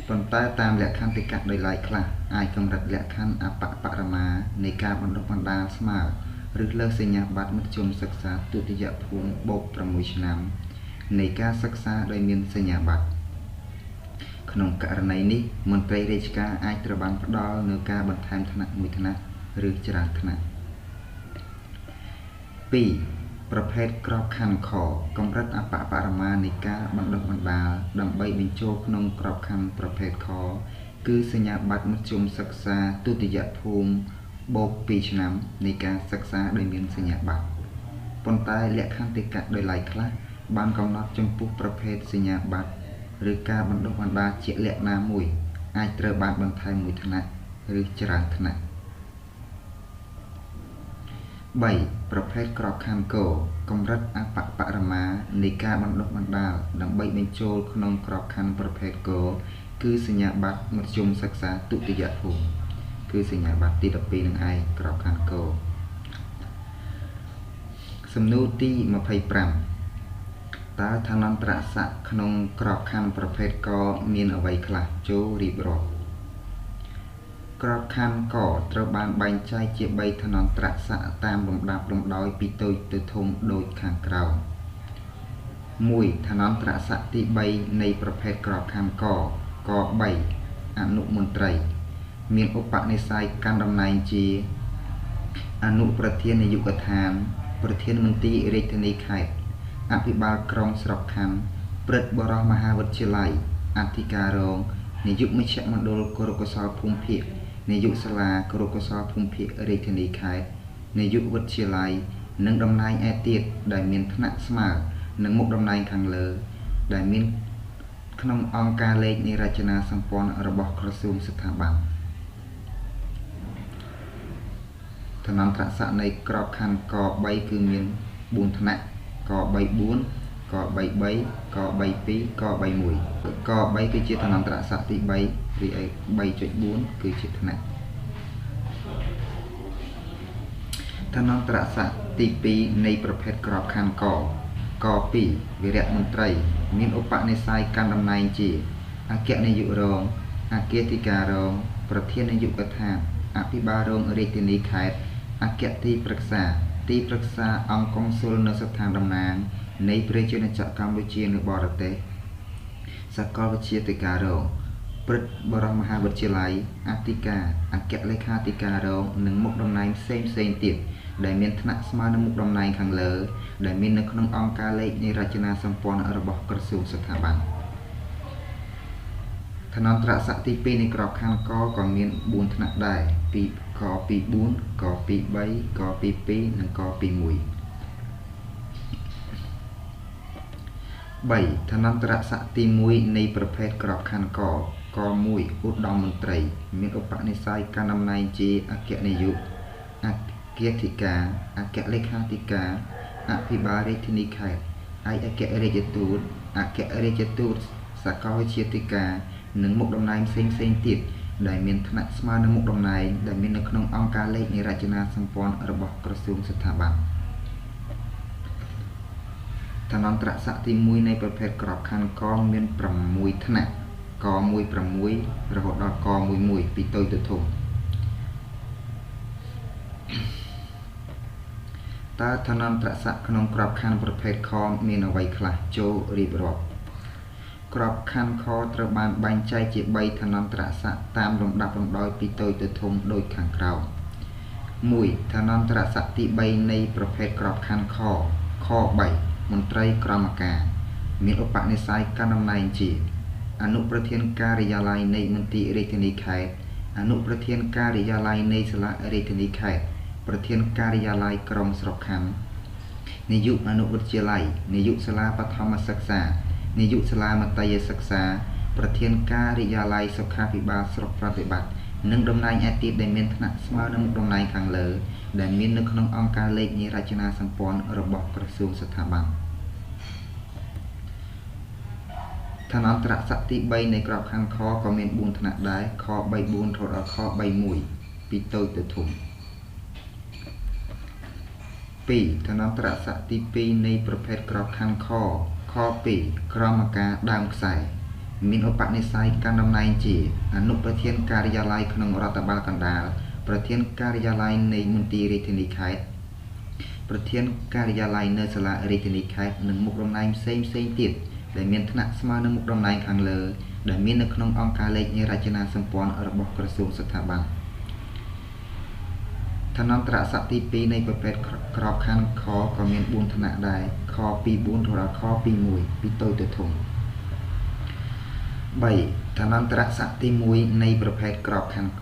ប៉ុន្តែតាមលក្ខន្តិកៈដោយឡែកខ្លះអាចកម្រិតលក្ខខណ្ឌអបបរមានៃការបណ្ដុះបណ្ដាលស្មើឬលើសសញ្ញាបត្រមធ្យមសិក្សាទុតិយភូមិបូក6ឆ្នាំនៃការសិក្សាដោយមានសញ្ញាបត្រក្នុងករណីនេះមន្ត្រីរាជការអាចត្រូវបានផ្ដល់នូវការបន្ថែមថ្នាក់មួយថ្នាក់ឬច្រើនថ្នាក់2ប្រភេទក្របខ័ណ្ឌខកម្រិតអបបរមានៃការបណ្ដុះបណ្ដាលដើម្បីបញ្ចូលក្នុងក្របខ័ណ្ឌប្រភេទខគឺសញ្ញាបត្រមធ្យមសិក្សាទុតិយភូមិបូក2ឆ្នាំនៃការសិក្សាដោយមានសញ្ញាបត្រប៉ុន្តែលក្ខន្តិកៈដោយឡែកខ្លះបានកំណត់ចំពោះប្រភេទសញ្ញាបត្រឬការបណ្ដុះបណ្ដាលជាក់លាក់ណាមួយអាចត្រូវបានបន្ថែមមួយថ្នាក់ឬច្រើនថ្នាក់ 3 ប្រភេទក្របខ័ណ្ឌគោកម្រិតអបបរមានៃការបណ្ដុះបណ្ដាលដើម្បីបញ្ចូលក្នុងក្របខ័ណ្ឌប្រភេទគោគឺសញ្ញាបត្រមធ្យមសិក្សាទុតិយភូមិគឺសញ្ញាបត្រទី 12 នឹងឯងក្របខ័ណ្ឌគោសំណួរទី25តើឋានន្តរស័ក្តិក្នុងក្របខ័ណ្ឌប្រភេទកមានអ្វីខ្លះចូលរៀបរាប់ក្របខ័ណ្ឌកត្រូវបានបែងចែកជា3ឋានន្តរស័ក្តិតាមលំដាប់លំដោយពីតូចទៅធំដូចខាងក្រោម 1. ឋានន្តរស័ក្តិទី 3 នៃប្រភេទក្របខ័ណ្ឌក 3 អនុមន្ត្រីមានឧបនិស្ស័យកាន់តំណែងជាអនុប្រធាននាយកដ្ឋានប្រធានមន្ទីររាជធានីខេត្តអភិបាលក្រុងស្រុកខណ្ឌព្រឹទ្ធបរិមហាវិទ្យាល័យអធិការរងនាយកមជ្ឈមណ្ឌលគរុកោសល្យភូមិភាគនាយកសាលាគរុកោសល្យភូមិភាគរាជធានីខេត្តនាយកវិទ្យាល័យនិងតំណែងឯទៀតដែលមានថ្នាក់ស្មើនឹងមុខតំណែងខាងលើដែលមានក្នុងអង្គការលេខនៃរចនាសម្ព័ន្ធរបស់ក្រសួងស្ថាប័នឋានន្តរស័ក្តិនៃក្របខ័ណ្ឌក 3 គឺមាន 4 ថ្នាក់ក 3 4 ក 3 3 ក 3 2 ក 3 1 ក 3 គឺជាឋានន្តរស័ក្តិទី 3 រីឯ 3.4 គឺជាថ្នាក់ឋានន្តរស័ក្តិទី 2 នៃប្រភេទក្របខ័ណ្ឌក 2 វីរៈមន្ត្រីមានឧបនិស្ស័យកាន់តំណែងជាអគ្គនាយករងអគ្គទីការរងប្រធាននាយកដ្ឋានអភិបាលរងរាជធានីខេត្តអគ្គទីប្រឹក្សាអង្គកុងស៊ុលនៅស្ថានតំណាងនៃប្រជាណាចក្រកម្ពុជានៅបរទេសសាកលវិទ្យាធិការរងព្រឹទ្ធបរិមហាវិទ្យាល័យអធិការអគ្គលេខាធិការរងនិងមុខតំណែងផ្សេងទៀតដែលមានថ្នាក់ស្មើនឹងមុខតំណែងខាងលើដែលមាននៅក្នុងអង្គការលេខនៃរចនាសម្ព័ន្ធរបស់ក្រសួងស្ថាប័នឋានន្តរស័ក្តិទី 2 នៃក្របខ័ណ្ឌកក៏មាន 4 ថ្នាក់ដែរពីក 2 4 ក 2 3 ក 2 2 និងក 2 1 3. ឋានន្តរស័ក្តិទី 1 នៃប្រភេទក្របខ័ណ្ឌក 1 ឧត្តមមន្ត្រីមានឧបនិស្ស័យកាន់តំណែងជាអគ្គនាយកអគ្គធិការអគ្គលេខាធិការអភិបាលរាជធានីខេត្តឯកអគ្គរាជទូតអគ្គរាជទូតសាកលវិទ្យាធិការនិងមុខតំណែងផ្សេងទៀតដែលមានថ្នាក់ស្មើនឹងមុខតំណែងដែលមាននៅក្នុងអង្គការលេខនៃរចនាសម្ព័ន្ធរបស់ក្រសួងស្ថាប័នឋានន្តរស័ក្តិទី 1 នៃប្រភេទក្របខ័ណ្ឌកមាន 6 ថ្នាក់ក 1 6 រហូតដល់ក 1 1 ពីតូចទៅធំតើឋានន្តរស័ក្តិក្នុងក្របខ័ណ្ឌប្រភេទខមានអ្វីខ្លះចូលរៀបរាប់ក្របខ័ណ្ឌខត្រូវបានបែងចែកជា 3 ឋានន្តរស័ក្តិតាមលំដាប់លំដោយពីតូចទៅធំដូចខាងក្រោម 1. ឋានន្តរស័ក្តិទី 3 នៃប្រភេទក្របខ័ណ្ឌខ 3 មន្ត្រីក្រមការមានឧបនិស្ស័យកាន់តំណែងជាអនុប្រធានការិយាល័យនៃមន្ទីររាជធានីខេត្តអនុប្រធានការិយាល័យនៃសាលារាជធានីខេត្តប្រធានការិយាល័យក្រុងស្រុកខណ្ឌនាយកអនុវិទ្យាល័យនាយកសាលាបឋមសិក្សានាយកសាលាមត្តេយ្យសិក្សាប្រធានការិយាល័យសុខាភិបាលស្រុកប្រតិបត្តិនិងតំណែងឯទៀតដែលមានថ្នាក់ស្មើនឹងមុខតំណែងខាងលើដែលមាននៅក្នុងអង្គការលេខនៃរចនាសម្ព័ន្ធរបស់ក្រសួងស្ថាប័នឋានន្តរស័ក្តិទី 3 នៃក្របខ័ណ្ឌខក៏មាន 4 ថ្នាក់ដែរខ 3 4 រហូតដល់ខ 3 1 ពីតូចទៅធំ 2. ឋានន្តរស័ក្តិទី 2 នៃប្រភេទក្របខ័ណ្ឌខ 2 ក្រមការដើមខ្សែមានឧបនិស្ស័យកាន់តំណែងជាអនុប្រធានការិយាល័យក្នុងរដ្ឋបាលកណ្ដាលប្រធានការិយាល័យនៃមន្ទីររាជធានីខេត្តប្រធានការិយាល័យនៅសាលារាជធានីខេត្តនិងមុខតំណែងផ្សេងទៀតដែលមានថ្នាក់ស្មើនឹងមុខតំណែងខាងលើដែលមាននៅក្នុងអង្គការលេខនៃរចនាសម្ព័ន្ធរបស់ក្រសួងស្ថាប័នឋានន្តរស័ក្តិទី 2 នៃប្រភេទក្របខ័ណ្ឌខក៏មាន 4 ថ្នាក់ដែរខ 2 4 រហូតដល់ខ 2 1 ពីតូចទៅធំ 3. ឋានន្តរស័ក្តិទី 1 នៃប្រភេទក្របខ័ណ្ឌ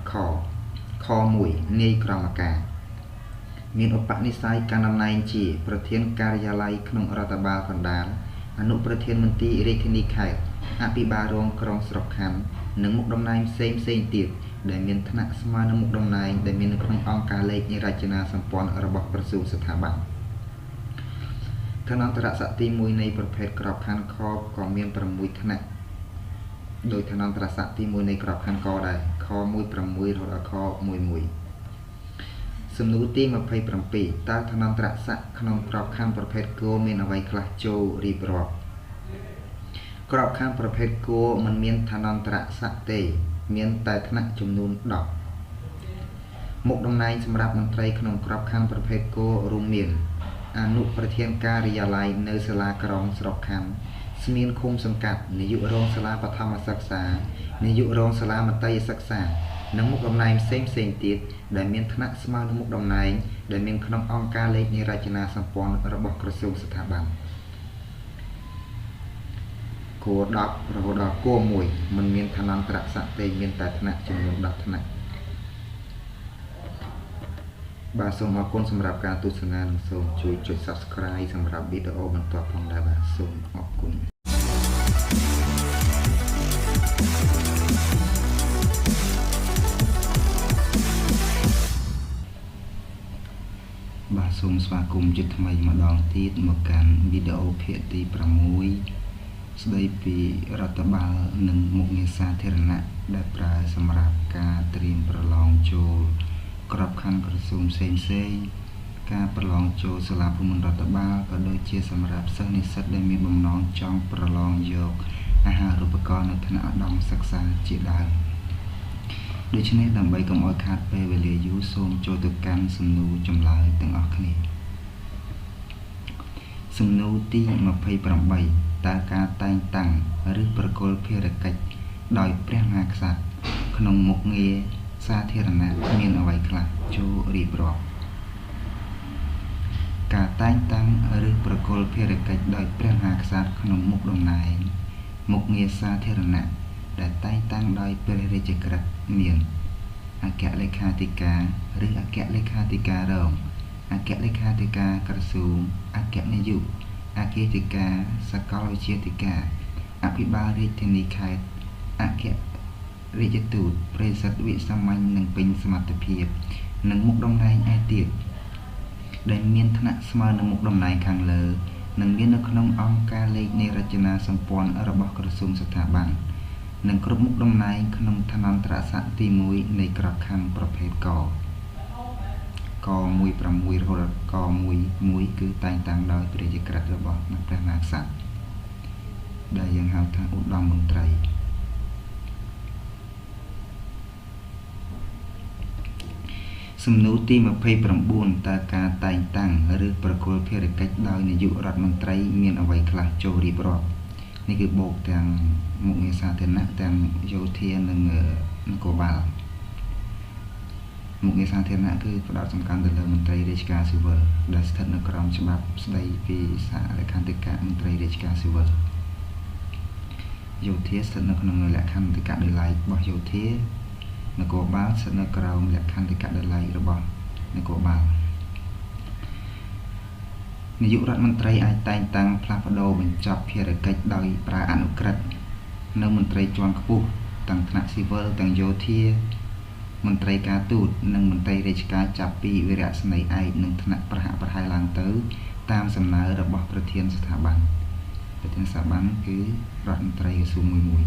ខ 1 នាយក្រមការមានឧបនិស្ស័យកាន់តំណែងជាប្រធានការិយាល័យក្នុងរដ្ឋបាលកណ្ដាលអនុប្រធានមន្ទីររាជធានីខេត្តអភិបាលរងក្រុងស្រុកខណ្ឌនិងមុខតំណែងផ្សេងទៀត ដែលមានថ្នាក់ស្មើនឹងមុខតំណែងដែលមាននៅក្នុងអង្គការលេខនៃរចនាសម្ព័ន្ធរបស់ក្រសួងស្ថាប័នឋានន្តរស័ក្តិទី1នៃប្រភេទក្របខ័ណ្ឌខក៏មាន6ថ្នាក់ដោយឋានន្តរស័ក្តិទី1នៃក្របខ័ណ្ឌកដែរខ16រហូតដល់ខ11សំណួរទី27តើឋានន្តរស័ក្តិក្នុងក្របខ័ណ្ឌប្រភេទគោមានអ្វីខ្លះចូលរៀបរាប់ក្របខ័ណ្ឌប្រភេទគោមិនមានឋានន្តរស័ក្តិទេមានតែថ្នាក់ចំនួន10មុខតំណែងសម្រាប់មន្ត្រីក្នុងក្របខ័ណ្ឌប្រភេទគោរួមមានអនុប្រធានការិយាល័យនៅសាលាក្រុងស្រុកខណ្ឌស្មានឃុំសង្កាត់នាយករងសាលាបឋមសិក្សានាយករងសាលាមត្តេយ្យសិក្សានិងមុខតំណែងផ្សេងទៀតដែលមានថ្នាក់ស្មើនឹងមុខតំណែងដែលមានក្នុងអង្គការលេខនៃរចនាសម្ព័ន្ធរបស់ក្រសួងស្ថាប័នគួរ10រហូតដល់គួរ1មិនមានឋានន្តរស័ក្តិទេមានតែថ្នាក់ចំនួន10ថ្នាក់បាទសូមអរគុណសម្រាប់ការទស្សនានិងសូមជួយចុច Subscribe សម្រាប់វីដេអូបន្ទាប់ផងដែរបាទសូមអរគុណបាទសូមស្វាគមន៍ជាថ្មីម្ដងទៀតមកកាន់វីដេអូភាគទី6ស្ដីពីរដ្ឋបាលនិងមុខងារសាធារណៈដែលប្រើសម្រាប់ការត្រៀមប្រឡងចូលក្របខ័ណ្ឌក្រសួងផ្សេងការប្រឡងចូលសាលាភូមិន្ទរដ្ឋបាលក៏ដូចជាសម្រាប់សិស្សនិស្សិតដែលមានបំណងចង់ប្រឡងយកអាហារូបករណ៍នៅថ្នាក់ឧត្តមសិក្សាជាដើមដូច្នេះដើម្បីកុំឲ្យខាតពេលវេលាយូរសូមចូលទៅកាន់សំណួរចម្លើយទាំងអស់គ្នាសំណួរទី28តើការតែងតាំងឬប្រគល់ភារកិច្ចដោយព្រះមហាក្សត្រក្នុងមុខងារសាធារណៈមានអ្វីខ្លះចូលរៀបរាប់ការតែងតាំងឬប្រគល់ភារកិច្ចដោយព្រះមហាក្សត្រក្នុងមុខតំណែងមុខងារសាធារណៈដែលតែងតាំងដោយព្រះរាជក្រឹត្យមានអគ្គលេខាធិការឬអគ្គលេខាធិការរងអគ្គលេខាធិការក្រសួងអគ្គនាយកអគ្គលេខាសាកលវិទ្យាធិការអភិបាលរាជធានីខេត្តអគ្គរាជទូតប្រេសិតវិសាមញ្ញនិងពេញសមត្ថភាពនិងមុខតំណែងឯទៀតដែលមានថ្នាក់ស្មើនឹងមុខតំណែងខាងលើនិងមាននៅក្នុងអង្គការលេខនៃរចនាសម្ព័ន្ធរបស់ក្រសួងស្ថាប័ននិងគ្រប់មុខតំណែងក្នុងឋានន្តរស័ក្តិទី1នៃក្របខ័ណ្ឌប្រភេទក16រហូតដល់ក11គឺតែងតាំងដោយព្រះរាជក្រឹត្យរបស់ព្រះមហាក្សត្រដែលយើងហៅថាឧត្តមមន្ត្រីសំណួរទី29តើការតែងតាំងឬប្រគល់ភារកិច្ចដោយនាយករដ្ឋមន្ត្រីមានអ្វីខ្លះចូលរៀបរាប់នេះគឺបូកទាំងមុខងារសាធារណៈទាំងយោធានិងនគរបាលមុខងារសាធារណៈគឺផ្ដោតសំខាន់ទៅលើមន្ត្រីរាជការស៊ីវិលដែលស្ថិតនៅក្រោមច្បាប់ស្ដីពីសារលក្ខន្តិកៈមន្ត្រីរាជការស៊ីវិលយោធាស្ថិតនៅក្នុងលក្ខន្តិកៈដោយឡែករបស់យោធានគរបាលស្ថិតនៅក្រោមលក្ខន្តិកៈដោយឡែករបស់នគរបាលនាយករដ្ឋមន្ត្រីអាចតែងតាំងផ្លាស់ប្ដូរបញ្ចប់ភារកិច្ចដោយប្រើអនុក្រឹត្យនៅមន្ត្រីជាន់ខ្ពស់ទាំងថ្នាក់ស៊ីវិលទាំងយោធាមន្ត្រីការទូតនិងមន្ត្រីរាជការចាប់ពីវីរៈសេនីយ៍ឯកនិងថ្នាក់ប្រហាក់ប្រហែលឡើងទៅតាមសំណើរបស់ប្រធានស្ថាប័នគឺរដ្ឋមន្ត្រីក្រសួងមួយ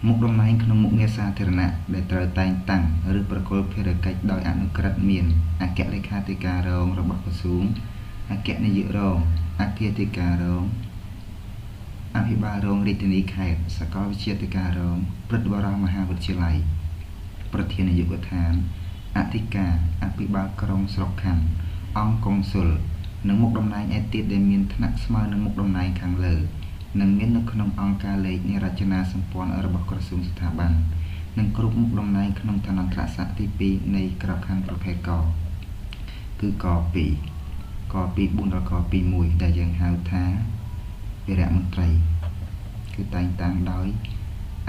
មុខតំណែងក្នុងមុខងារសាធារណៈដែលត្រូវតែងតាំងឬប្រគល់ភារកិច្ចដោយអនុក្រឹត្យមានអគ្គលេខាធិការរងរបស់ក្រសួងអគ្គនាយករងអគ្គលេខារងអភិបាលរងរាជធានីខេត្តសាកលវិទ្យាធិការរងព្រឹទ្ធបរិមមហាវិទ្យាល័យប្រធាននាយកដ្ឋានអធិការអភិបាលក្រុងស្រុកខណ្ឌអង្គកុងស៊ុលនិងមុខតំណែងឯទៀតដែលមានថ្នាក់ស្មើនឹងមុខតំណែងខាងលើនិងមាននៅក្នុងអង្គការលេខនៃរចនាសម្ព័ន្ធរបស់ក្រសួងស្ថាប័ននិងគ្រប់មុខតំណែងក្នុងឋានន្តរស័ក្តិទី2នៃក្របខ័ណ្ឌប្រភេទកគឺក2 ក24ដល់ក21ដែលយើងហៅថាវីរៈមន្ត្រីគឺតែងតាំងដោយ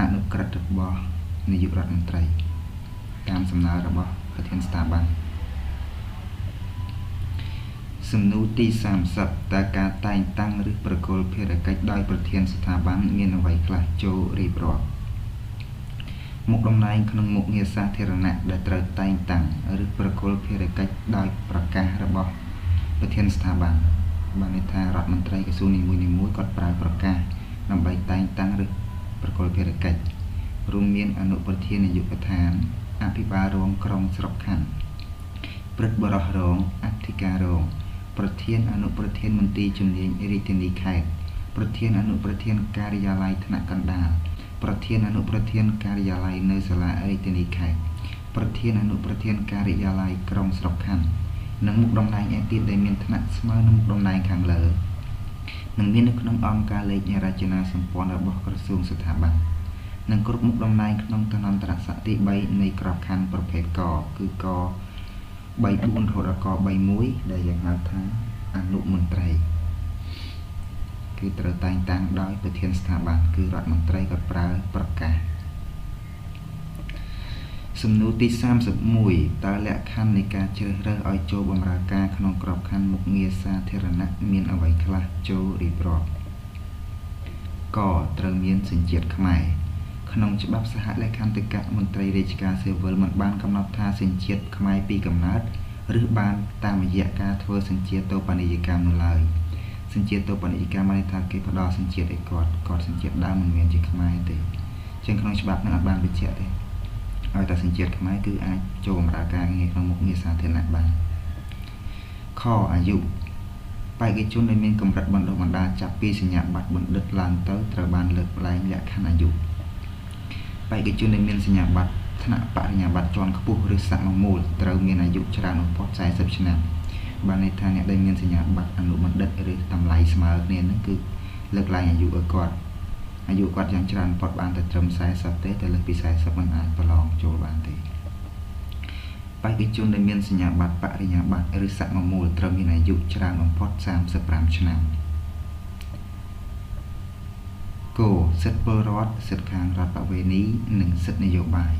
អនុក្រឹត្យរបស់នាយករដ្ឋមន្ត្រីតាមសំណើរបស់ប្រធានស្ថាប័នសំណួរទី30តើការតែងតាំងឬប្រគល់ភារកិច្ចដោយប្រធានស្ថាប័នមានអ្វីខ្លះចូលរៀបរាប់ មុខតំណែងក្នុងមុខងារសាធារណៈដែលត្រូវតែងតាំងឬប្រគល់ភារកិច្ចដោយប្រកាសរបស់ប្រធានស្ថាប័នបានន័យថារដ្ឋមន្ត្រីក្រសួងនីមួយៗគាត់ប្រើប្រកាសដើម្បីតែងតាំងឬប្រគល់ភារកិច្ចរួមមានអនុប្រធាននាយកដ្ឋានអភិបាលរងក្រុងស្រុកខណ្ឌព្រឹទ្ធបរិះរងអធិការរងប្រធានអនុប្រធានមន្ទីរជំនាញរាជធានីខេត្តប្រធានអនុប្រធានការិយាល័យថ្នាក់កណ្ដាលប្រធានអនុប្រធានការិយាល័យនៅសាលារាជធានីខេត្តប្រធានអនុប្រធានការិយាល័យក្រុងស្រុកខណ្ឌនិងមុខតំណែងឯទៀតដែលមានថ្នាក់ស្មើនឹងមុខតំណែងខាងលើនឹងមាននៅក្នុងអង្គការលេខរចនាសម្ព័ន្ធរបស់ក្រសួងស្ថាប័ននិងគ្រប់មុខតំណែងក្នុងឋានន្តរស័ក្តិទី3នៃក្របខ័ណ្ឌប្រភេទកគឺក34រហូតដល់ក31ដែលយើងហៅថាអនុមន្ត្រីគឺត្រូវតែងតាំងដោយប្រធានស្ថាប័នគឺរដ្ឋមន្ត្រីក៏ប្រើប្រកាសសំណួរទី31តើលក្ខខណ្ឌនៃការជ្រើសរើសឲ្យចូលបម្រើការក្នុងក្របខ័ណ្ឌមុខងារសាធារណៈមានអ្វីខ្លះចូលរៀបរាប់កត្រូវមានសញ្ជាតិខ្មែរក្នុងច្បាប់សហលេខាធិការមន្ត្រីរាជការស៊ីវិលមិនបានកំណត់ថាសញ្ជាតិខ្មែរពីកំណើតឬបានតាមរយៈការធ្វើសញ្ជាតិតូបនីយកម្មនោះឡើយសញ្ជាតិតូបនីយកម្មបានថាគេផ្ដល់សញ្ជាតិឲ្យគាត់សញ្ជាតិដើមមិនមែនជាខ្មែរទេចឹងក្នុងច្បាប់នឹងអត់បានបញ្ជាក់ទេឲ្យតែសញ្ជាតិខ្មែរគឺអាចចូលបម្រើការងារក្នុងមុខងារសាធារណៈបានខអាយុបេក្ខជនដែលមានកម្រិតបណ្ដុះបណ្ដាលចាប់ពីសញ្ញាបត្របណ្ឌិតឡើងទៅត្រូវបានលើកលែងលក្ខខណ្ឌអាយុបេក្ខជនដែលមានសញ្ញាបត្រថ្នាក់បរិញ្ញាបត្រជាន់ខ្ពស់ឬសមមូលត្រូវមានអាយុច្រើនបំផុត40ឆ្នាំបានន័យថាអ្នកដែលមានសញ្ញាបត្រអនុបណ្ឌិតឬតម្លៃស្មើគ្នានឹងគឺលើកលែងអាយុឲ្យគាត់អាយុគាត់យ៉ាងច្រើនបំផុតបានតែត្រឹម40ទេតែលើសពី40មិនអាចប្រឡងចូលបានទេបេក្ខជនដែលមានសញ្ញាបត្របរិញ្ញាបត្រឬសមមូលត្រូវមានអាយុច្រើនបំផុត35ឆ្នាំគោសិទ្ធិពលរដ្ឋសិទ្ធិខាងរដ្ឋបវេនីនិងសិទ្ធិនយោបាយ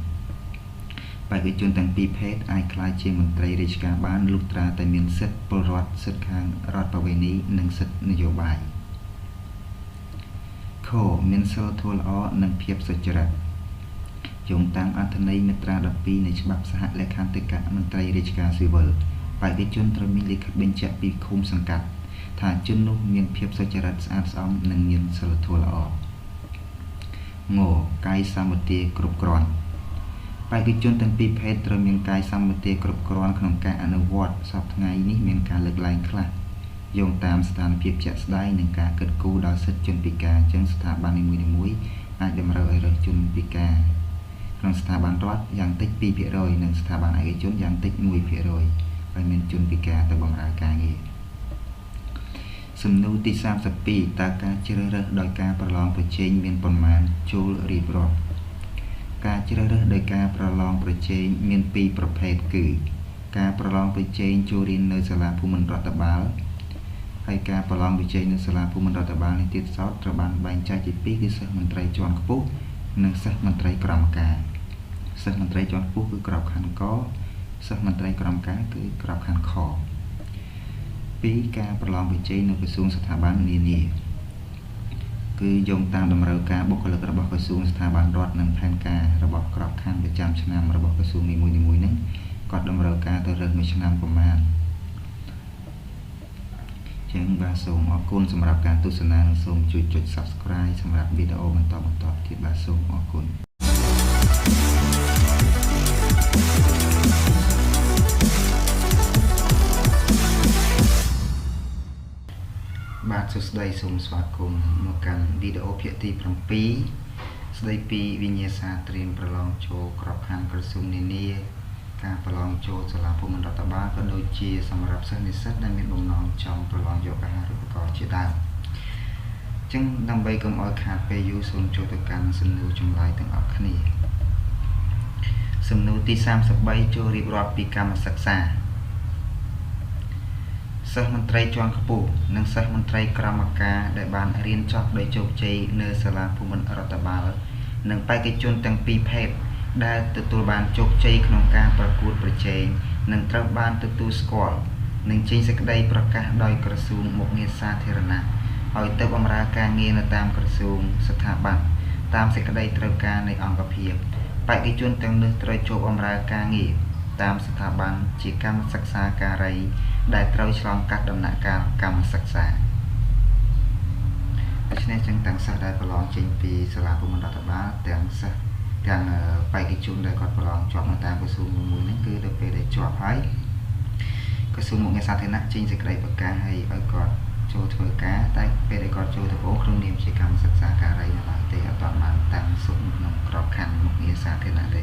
បេក្ខជនទាំងពីរភេទអាចក្លាយជាមន្ត្រីរាជការបានលុះត្រាតែមានសិទ្ធិពលរដ្ឋសិទ្ធិខាងរដ្ឋបវេនីនិងសិទ្ធិនយោបាយខមានសិលធម៌ល្អនិងភាពសុចរិតយោងតាមអត្ថន័យមាត្រា12នៃច្បាប់សហលេខាធិការមន្ត្រីរាជការស៊ីវិលបេក្ខជនត្រូវមានលិខិតបញ្ជាក់ពីឃុំសង្កាត់ថាជននោះមានភាពសុចរិតស្អាតស្អំនិងមានសិលធម៌ល្អងកាយសម្បទាគ្រប់គ្រាន់បេក្ខជនទាំងពីរភេទត្រូវមានកាយសម្បទាគ្រប់គ្រាន់ក្នុងការអនុវត្តសពថ្ងៃនេះមានការលើកលែងខ្លះយោងតាមស្ថានភាពជាក់ស្ដែងនិងការគិតគូរដល់សិទ្ធិជនពិការអញ្ចឹងស្ថាប័ននីមួយៗអាចតម្រូវឲ្យរើសជនពិការក្នុងស្ថាប័នរដ្ឋយ៉ាងតិច 2% និងស្ថាប័នឯកជនយ៉ាងតិច 1% ឲ្យមានជនពិការទៅបម្រើការងារសំណួរទី32តើការជ្រើសរើសដោយការប្រឡងប្រជែងមានប៉ុន្មានចូលរៀបរាប់ការជ្រើសរើសដោយការប្រឡងប្រជែងមាន2ប្រភេទគឺការប្រឡងប្រជែងចូលរៀននៅសាលាភូមិន្ទរដ្ឋបាលហើយការប្រឡងប្រជែងនៅសាលាភូមិន្ទរដ្ឋបាលនេះទៀតសោតត្រូវបានបែងចែកជា2គឺសិស្សមន្ត្រីជាន់ខ្ពស់និងសិស្សមន្ត្រីក្រមការសិស្សមន្ត្រីជាន់ខ្ពស់គឺក្របខ័ណ្ឌកសិស្សមន្ត្រីក្រមការគឺក្របខ័ណ្ឌខ2ការប្រឡងប្រជែងនៅក្រសួងស្ថាប័ននានាគឺយោងតាមតម្រូវការបុគ្គលិករបស់ក្រសួងស្ថាប័នរដ្ឋនិងផែនការរបស់ក្របខ័ណ្ឌប្រចាំឆ្នាំរបស់ក្រសួងនីមួយៗហ្នឹងគាត់តម្រូវការទៅរើសមួយឆ្នាំប្រមាណចឹងបាទសូមអរគុណសម្រាប់ការទស្សនានិងសូមជួយចុច Subscribe សម្រាប់វីដេអូបន្តទៀតបាទសូមអរគុណបាទសួស្តីសូមស្វាគមន៍មកកាន់វីដេអូភាគទី7ស្ដីពីវិញ្ញាសាត្រៀមប្រឡងចូលក្របខ័ណ្ឌក្រសួងនានាការប្រឡងចូលសាលាភូមិន្ទរដ្ឋបាលក៏ដូចជាសម្រាប់សិស្សនិស្សិតដែលមានបំណងចង់ប្រឡងយកអាហារូបករណ៍ជាដើមអញ្ចឹងដើម្បីកុំឲ្យខាតពេលយូរសូមចូលទៅកាន់សំណួរចម្លើយទាំងអស់គ្នាសំណួរទី33ចូលរៀបរាប់ពីកម្មសិក្សាសិស្សមន្ត្រីជាន់ខ្ពស់និងសិស្សមន្ត្រីក្រមការដែលបានរៀនចប់ដោយជោគជ័យនៅសាលាភូមិន្ទរដ្ឋបាលនិងបេក្ខជនទាំងពីរភេទដែលទទួលបានជោគជ័យក្នុងការប្រកួតប្រជែងនិងត្រូវបានទទួលស្គាល់និងចេញសេចក្តីប្រកាសដោយក្រសួងមុខងារសាធារណៈឲ្យទៅបម្រើការងារនៅតាមក្រសួងស្ថាប័នតាមសេចក្តីត្រូវការនៃអង្គភាព បេក្ខជនទាំងនោះត្រូវចូលបម្រើការងារតាមស្ថាប័នជាកម្មសិក្សាការីដែលត្រូវឆ្លងកាត់ដំណាក់កាលកម្មសិក្សាដូច្នេះចឹងទាំងសិស្សដែលប្រឡងចេញពីសាលាពុំរដ្ឋបាលទាំងសិស្សទាំងបេក្ខជនដែលគាត់ប្រឡងជាប់នៅតាមក្រសួងមួយហ្នឹងគឺដល់ពេលដែលជាប់ហើយក្រសួងមុខងារសាធារណៈចេញសេចក្តីប្រកាសឲ្យគាត់ចូលធ្វើការតែពេលដែលគាត់ចូលទៅក្នុងនាមជាកម្មសិក្សាការីនៅឡើយទេអត់បានតាំងសុខក្នុងក្របខ័ណ្ឌមុខងារសាធារណៈទេ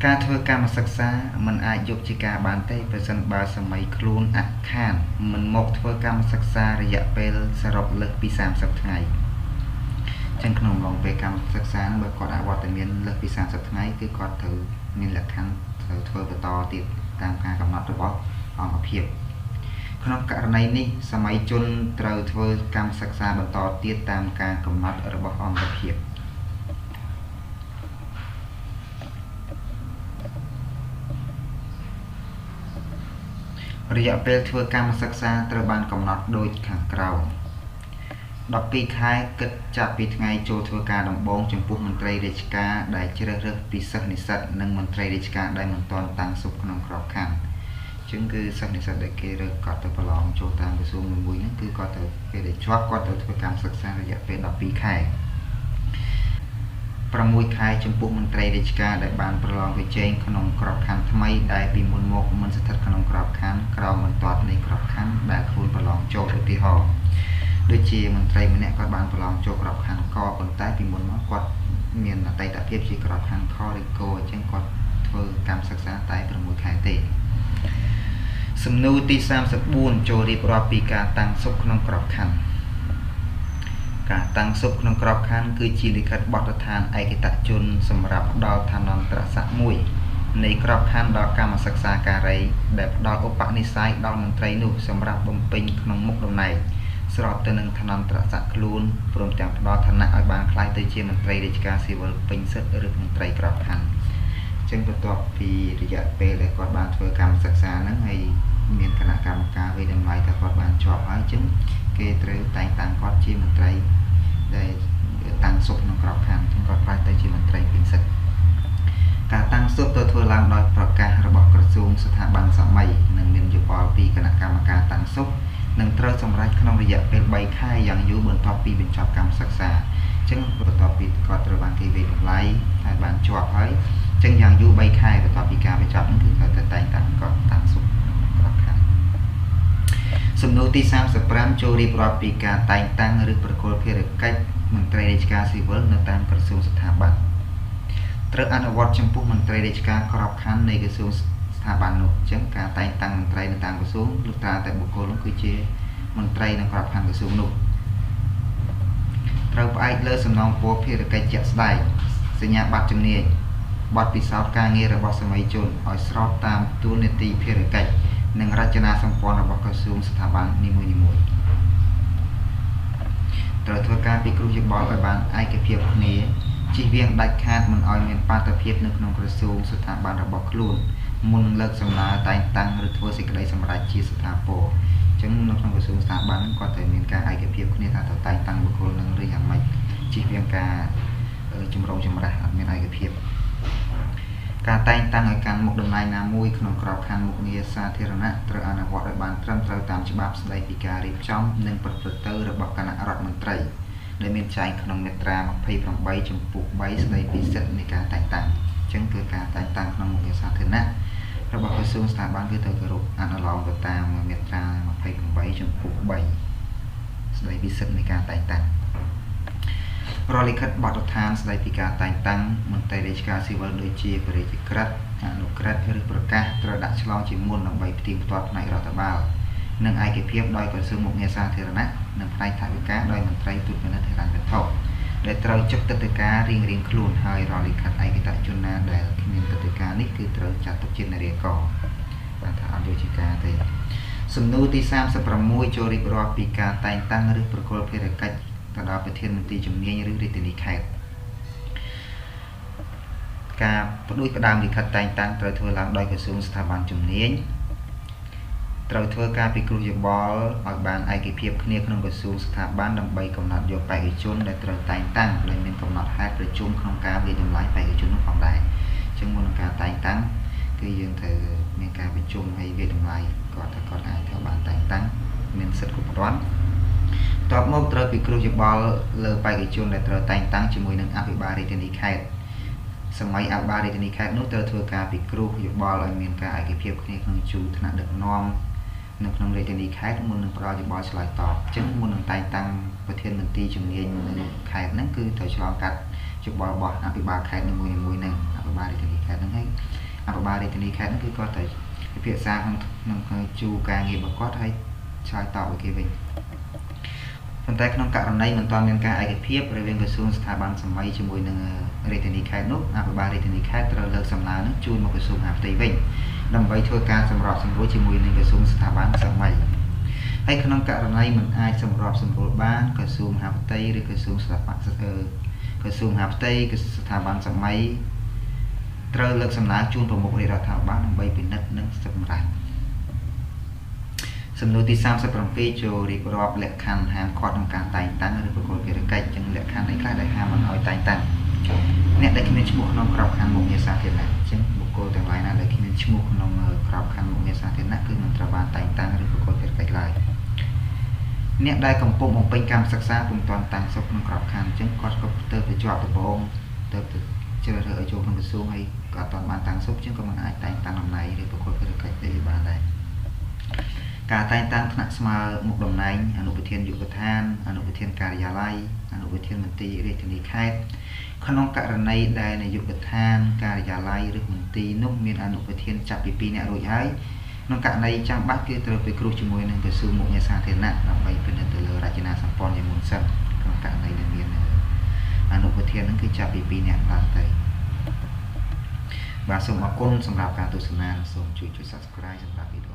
ការធ្វើកម្មសិក្សាមិនអាចយកជាការបានទេប្រសិនបើសម័យខ្លួនអខានមិនមកធ្វើកម្មសិក្សារយៈពេលសរុបលើសពី30ថ្ងៃចឹងក្នុងអំឡុងពេលកម្មសិក្សាបើគាត់អវត្តមានលើសពី30ថ្ងៃគឺគាត់ត្រូវមានលក្ខខណ្ឌត្រូវធ្វើបន្តទៀតតាមការកំណត់របស់អង្គភាពក្នុងករណីនេះសម័យជនត្រូវធ្វើកម្មសិក្សាបន្តទៀតតាមការកំណត់របស់អង្គភាពរយៈពេលធ្វើកម្មសិក្សាត្រូវបានកំណត់ដូចខាងក្រោម12ខែគិតចាប់ពីថ្ងៃចូលធ្វើការដំបូងចំពោះមន្ត្រីរាជការដែលជ្រើសរើសពីសិស្សនិស្សិតនិងមន្ត្រីរាជការដែលមិនទាន់តាំងសុខក្នុងក្របខ័ណ្ឌជាងគឺសិស្សនិស្សិតដែលគេរើសគាត់ទៅប្រឡងចូលតាមក្រសួងមួយហ្នឹងគឺគាត់ទៅពេលដែលជាប់គាត់ទៅធ្វើកម្មសិក្សារយៈពេល12ខែ6ខែចំពោះមន្ត្រីរាជការដែលបានប្រឡងប្រជែងក្នុងក្របខ័ណ្ឌថ្មីដែលពីមុនមកមិនស្ថិតក្នុងក្របខ័ណ្ឌក្រោមបន្ទាត់នៃក្របខ័ណ្ឌដែលខ្លួនប្រឡងចូលឧទាហរណ៍ដូចជាមន្ត្រីម្នាក់គាត់បានប្រឡងចូលក្របខ័ណ្ឌកប៉ុន្តែពីមុនមកគាត់មានអតីតភាពជាក្របខ័ណ្ឌខឬកអញ្ចឹងគាត់ធ្វើកម្មសិក្សាតែ6ខែទេសំណួរទី34ចូលរៀបរាប់ពីការតាំងសុខក្នុងក្របខ័ណ្ឌការតាំងសុខក្នុងក្របខ័ណ្ឌគឺជាលិខិតបទដ្ឋានឯកតជនសម្រាប់ផ្ដល់ឋានន្តរស័ក្តិមួយនៃក្របខ័ណ្ឌដល់កម្មសិក្សាការីដែលផ្ដល់ឧបនិស្ស័យដល់មន្ត្រីនោះសម្រាប់បំពេញក្នុងមុខតំណែងស្របទៅនឹងឋានន្តរស័ក្តិខ្លួនព្រមទាំងផ្ដល់ឋានៈឲ្យបានក្លាយទៅជាមន្ត្រីរាជការស៊ីវិលពេញសិទ្ធិឬមន្ត្រីក្របខ័ណ្ឌចឹងបន្ទាប់ពីរយៈពេលដែលគាត់បានធ្វើកម្មសិក្សាហ្នឹងហើយមានគណៈកម្មការវិតម្លៃថាគាត់បានជាប់ហើយចឹងគេត្រូវតែងតាំងគាត់ជាមន្ត្រីដែលតាំងសុខក្នុងក្របខ័ណ្ឌចឹងគាត់ខ្លាយទៅជាមន្ត្រីពេញសិទ្ធិការតាំងសុខត្រូវធ្វើឡើងដោយប្រកាសរបស់ក្រសួងស្ថាប័នសម័យនិងមានយោបល់ពីគណៈកម្មការតាំងសុខនឹងត្រូវសម្រេចក្នុងរយៈពេល3ខែយ៉ាងយូរបន្ទាប់ពីបញ្ចប់កម្មសិក្សាអញ្ចឹងបន្ទាប់ពីគាត់ត្រូវបានគេវិតម្លៃហើយបានជាប់ហើយអញ្ចឹងយ៉ាងយូរ3ខែបន្ទាប់ពីការបញ្ចប់ហ្នឹងគឺត្រូវតែតែងតាំងគាត់តាំងសុខក្របខ័ណ្ឌសំណួរទី35ចូលរៀបរាប់ពីការតែងតាំងឬប្រគល់ភារកិច្ចមន្ត្រីរាជការស៊ីវិលនៅតាមក្រសួងស្ថាប័នត្រូវអនុវត្តចំពោះមន្ត្រីរាជការក្របខ័ណ្ឌនៃក្រសួងស្ថាប័ននោះអញ្ចឹងការតែងតាំងមន្ត្រីនៅតាមក្រសួងលុះត្រាតែបុគ្គលនោះគឺជាមន្ត្រីនៅក្របខ័ណ្ឌក្រសួងនោះត្រូវផ្អែកលើសំណងពរភារកិច្ចជាក់ស្ដែងសញ្ញាបត្រជំនាញបទពិសោធន៍ការងាររបស់សម័យជនឲ្យស្របតាមទួលនីតិភារកិច្ចនិងរចនាសម្ព័ន្ធរបស់ក្រសួងស្ថាប័ននីមួយៗត្រូវធ្វើការពិគ្រោះយោបល់ឲ្យបានឯកភាពគ្នាជៀសវាងដាច់ខាតមិនឲ្យមានបាតុភិបនៅក្នុងក្រសួងស្ថាប័នរបស់ខ្លួនមុននឹងលើកសំណើតែងតាំងឬធ្វើសេចក្តីសម្រេចជាស្ថាពរអញ្ចឹងនៅក្នុងក្រសួងស្ថាប័នគាត់ត្រូវមានការឯកភាពគ្នាថាត្រូវតែងតាំងបុគ្គលនឹងឬយ៉ាងម៉េចជៀសវាងការចម្រូងចម្រាសអត់មានឯកភាពការតែងតាំងឲ្យកាន់មុខតំណែងណាមួយក្នុងក្របខ័ណ្ឌមុខងារសាធារណៈត្រូវអនុវត្តឲ្យបានត្រឹមត្រូវតាមច្បាប់ស្តីពីការរៀបចំនិងប្រព្រឹត្តទៅរបស់គណៈរដ្ឋមន្ត្រីដែលមានចែងក្នុងមាត្រា28ចំពោះ3ស្តីពីសិទ្ធិនៃការតែងតាំងអញ្ចឹងគឺការតែងតាំងក្នុងមុខងារសាធារណៈរបស់ក្រសួងស្ថាប័នគឺត្រូវគោរពអនុលោមទៅតាមមាត្រា28ចំពោះ3ស្តីពីសិទ្ធិនៃការតែងតាំងរលិខិតបទដ្ឋានស្តីពីការតែងតាំងមន្ត្រីរាជការស៊ីវិលដូចជាបរិយាក្រិតអនុក្រិតឬប្រកាសត្រូវដាក់ឆ្លងជាមុនដើម្បីផ្ទៀងផ្ទាត់ផ្នែករដ្ឋបាលនិងឯកភាពដោយក្រសួងមុខងារសាធារណៈនិងផ្នែកថវិកាដោយមន្ត្រីទូតពិនិត្យហិរញ្ញវត្ថុដែលត្រូវចុះទឹកដីការរៀងៗខ្លួនហើយរលិខិតឯកតជនណាដែលគ្មានទឹកដីការនេះគឺត្រូវចាត់ទុកជានារីកបានថាអត់យកជាការទេសំណួរទី36ចូលរៀបរាប់ពីការតែងតាំងឬប្រគល់ភារកិច្ចទៅដល់ប្រធានមន្ត្រីជំនាញឬរាជធានីខេត្តការផ្ដួចផ្ដើមលិខិតតែងតាំងត្រូវធ្វើឡើងដោយក្រសួងស្ថាប័នជំនាញ ត្រូវធ្វើការពិគ្រោះយោបល់ឲ្យបានឯកភាពគ្នាក្នុងក្រសួងស្ថាប័នដើម្បីកំណត់យកបេក្ខជនដែលត្រូវតែងតាំងដោយមានកំណត់ហេតុប្រជុំក្នុងការវិនិច្ឆ័យបេក្ខជននោះផងដែរអញ្ចឹងមុននឹងការតែងតាំងគឺយើងត្រូវមានការប្រជុំហើយវិនិច្ឆ័យគាត់ថាគាត់អាចត្រូវបានតែងតាំងមានសិទ្ធិគ្រប់គ្រាន់តបមកត្រូវពិគ្រោះយោបល់លើបេក្ខជនដែលត្រូវតែងតាំងជាមួយនឹងអភិបាលរាជធានីខេត្តសម័យអភិបាលរាជធានីខេត្តនោះត្រូវធ្វើការពិគ្រោះយោបល់ឲ្យមានការឯកភាពគ្នាក្នុងជួរថ្នាក់ដឹកនាំនៅក្នុងរាជធានីខេត្តមុននឹងផ្ដល់យោបល់ឆ្លើយតបអញ្ចឹងមុននឹងតែងតាំងប្រធានមន្ត្រីជំនាញនៅខេត្តហ្នឹងគឺត្រូវឆ្លងកាត់យោបល់របស់អភិបាលខេត្តនីមួយៗហ្នឹងអភិបាលរាជធានីខេត្តហ្នឹងហើយអភិបាលរាជធានីខេត្តហ្នឹងគឺគាត់ត្រូវពិភាក្សាក្នុងជួរការងាររបស់គាត់ហើយឆ្លើយតបឲ្យគេវិញប៉ុន្តែក្នុងករណីមិនទាន់មានការឯកភាពរវាងក្រសួងស្ថាប័នសម័យជាមួយនឹងរាជធានីខេត្តនោះអភិបាលរាជធានីខេត្តត្រូវលើកសំណើនោះជូនមកក្រសួងមហាផ្ទៃវិញដើម្បីធ្វើការសម្របសម្រួលជាមួយនឹងក្រសួងស្ថាប័នសម័យហើយក្នុងករណីមិនអាចសម្របសម្រួលបានក្រសួងមហាផ្ទៃឬក្រសួងស្ថាប័នក្រសួងមហាផ្ទៃគឺស្ថាប័នសម័យត្រូវលើកសំណើជូនប្រមុខរាជរដ្ឋាភិបាលដើម្បីពិនិត្យនិងសម្រេចសំណួរទី37ចូលរៀបរាប់លក្ខខណ្ឌហាមឃាត់ក្នុងការតែងតាំងឬប្រគល់ភារកិច្ចចឹងលក្ខខណ្ឌនៃខ្លះដែលហាមមិនឲ្យតែងតាំងអ្នកដែលគ្មានឈ្មោះក្នុងក្របខ័ណ្ឌមុខងារសាធារណៈចឹងបុគ្គលទាំងឡាយណាដែលគ្មានឈ្មោះក្នុងក្របខ័ណ្ឌមុខងារសាធារណៈគឺមិនត្រូវបានតែងតាំងឬប្រគល់ភារកិច្ចឡើយអ្នកដែលកំពុងបំពេញកម្មសិក្សាពុំទាន់តាំងសុខក្នុងក្របខ័ណ្ឌចឹងគាត់ក៏ទៅជាប់ដំបងទៅជ្រើសរើសឲ្យចូលក្នុងក្រសួងហើយក៏អត់ទាន់បានតាំងសុខចឹងក៏មិនអាចតែងតាំងតំណែងឬប្រគល់ភារកិច្ចទេបានដែរការតែងតាំងថ្នាក់ស្មើមុខតំណែងអនុប្រធានយុវដ្ឋានអនុប្រធានការិយាល័យអនុប្រធានមន្ត្រីរាជធានីខេត្តក្នុងករណីដែលនាយកដ្ឋានការិយាល័យឬមន្ត្រីនោះមានអនុប្រធានចាប់ពី2នាក់រួចហើយក្នុងករណីចាំបាច់គឺត្រូវទៅគ្រោះជាមួយនឹងក្រសួងមុខងារសាធារណៈដើម្បីពិនិត្យទៅលើរចនាសម្ព័ន្ធជាមុនសិនក្នុងករណីដែលមានអនុប្រធានហ្នឹងគឺចាប់ពី2នាក់ឡើងទៅបាទសូមអរគុណសម្រាប់ការទស្សនាសូមជួយ Subscribe សម្រាប់វីដេអូ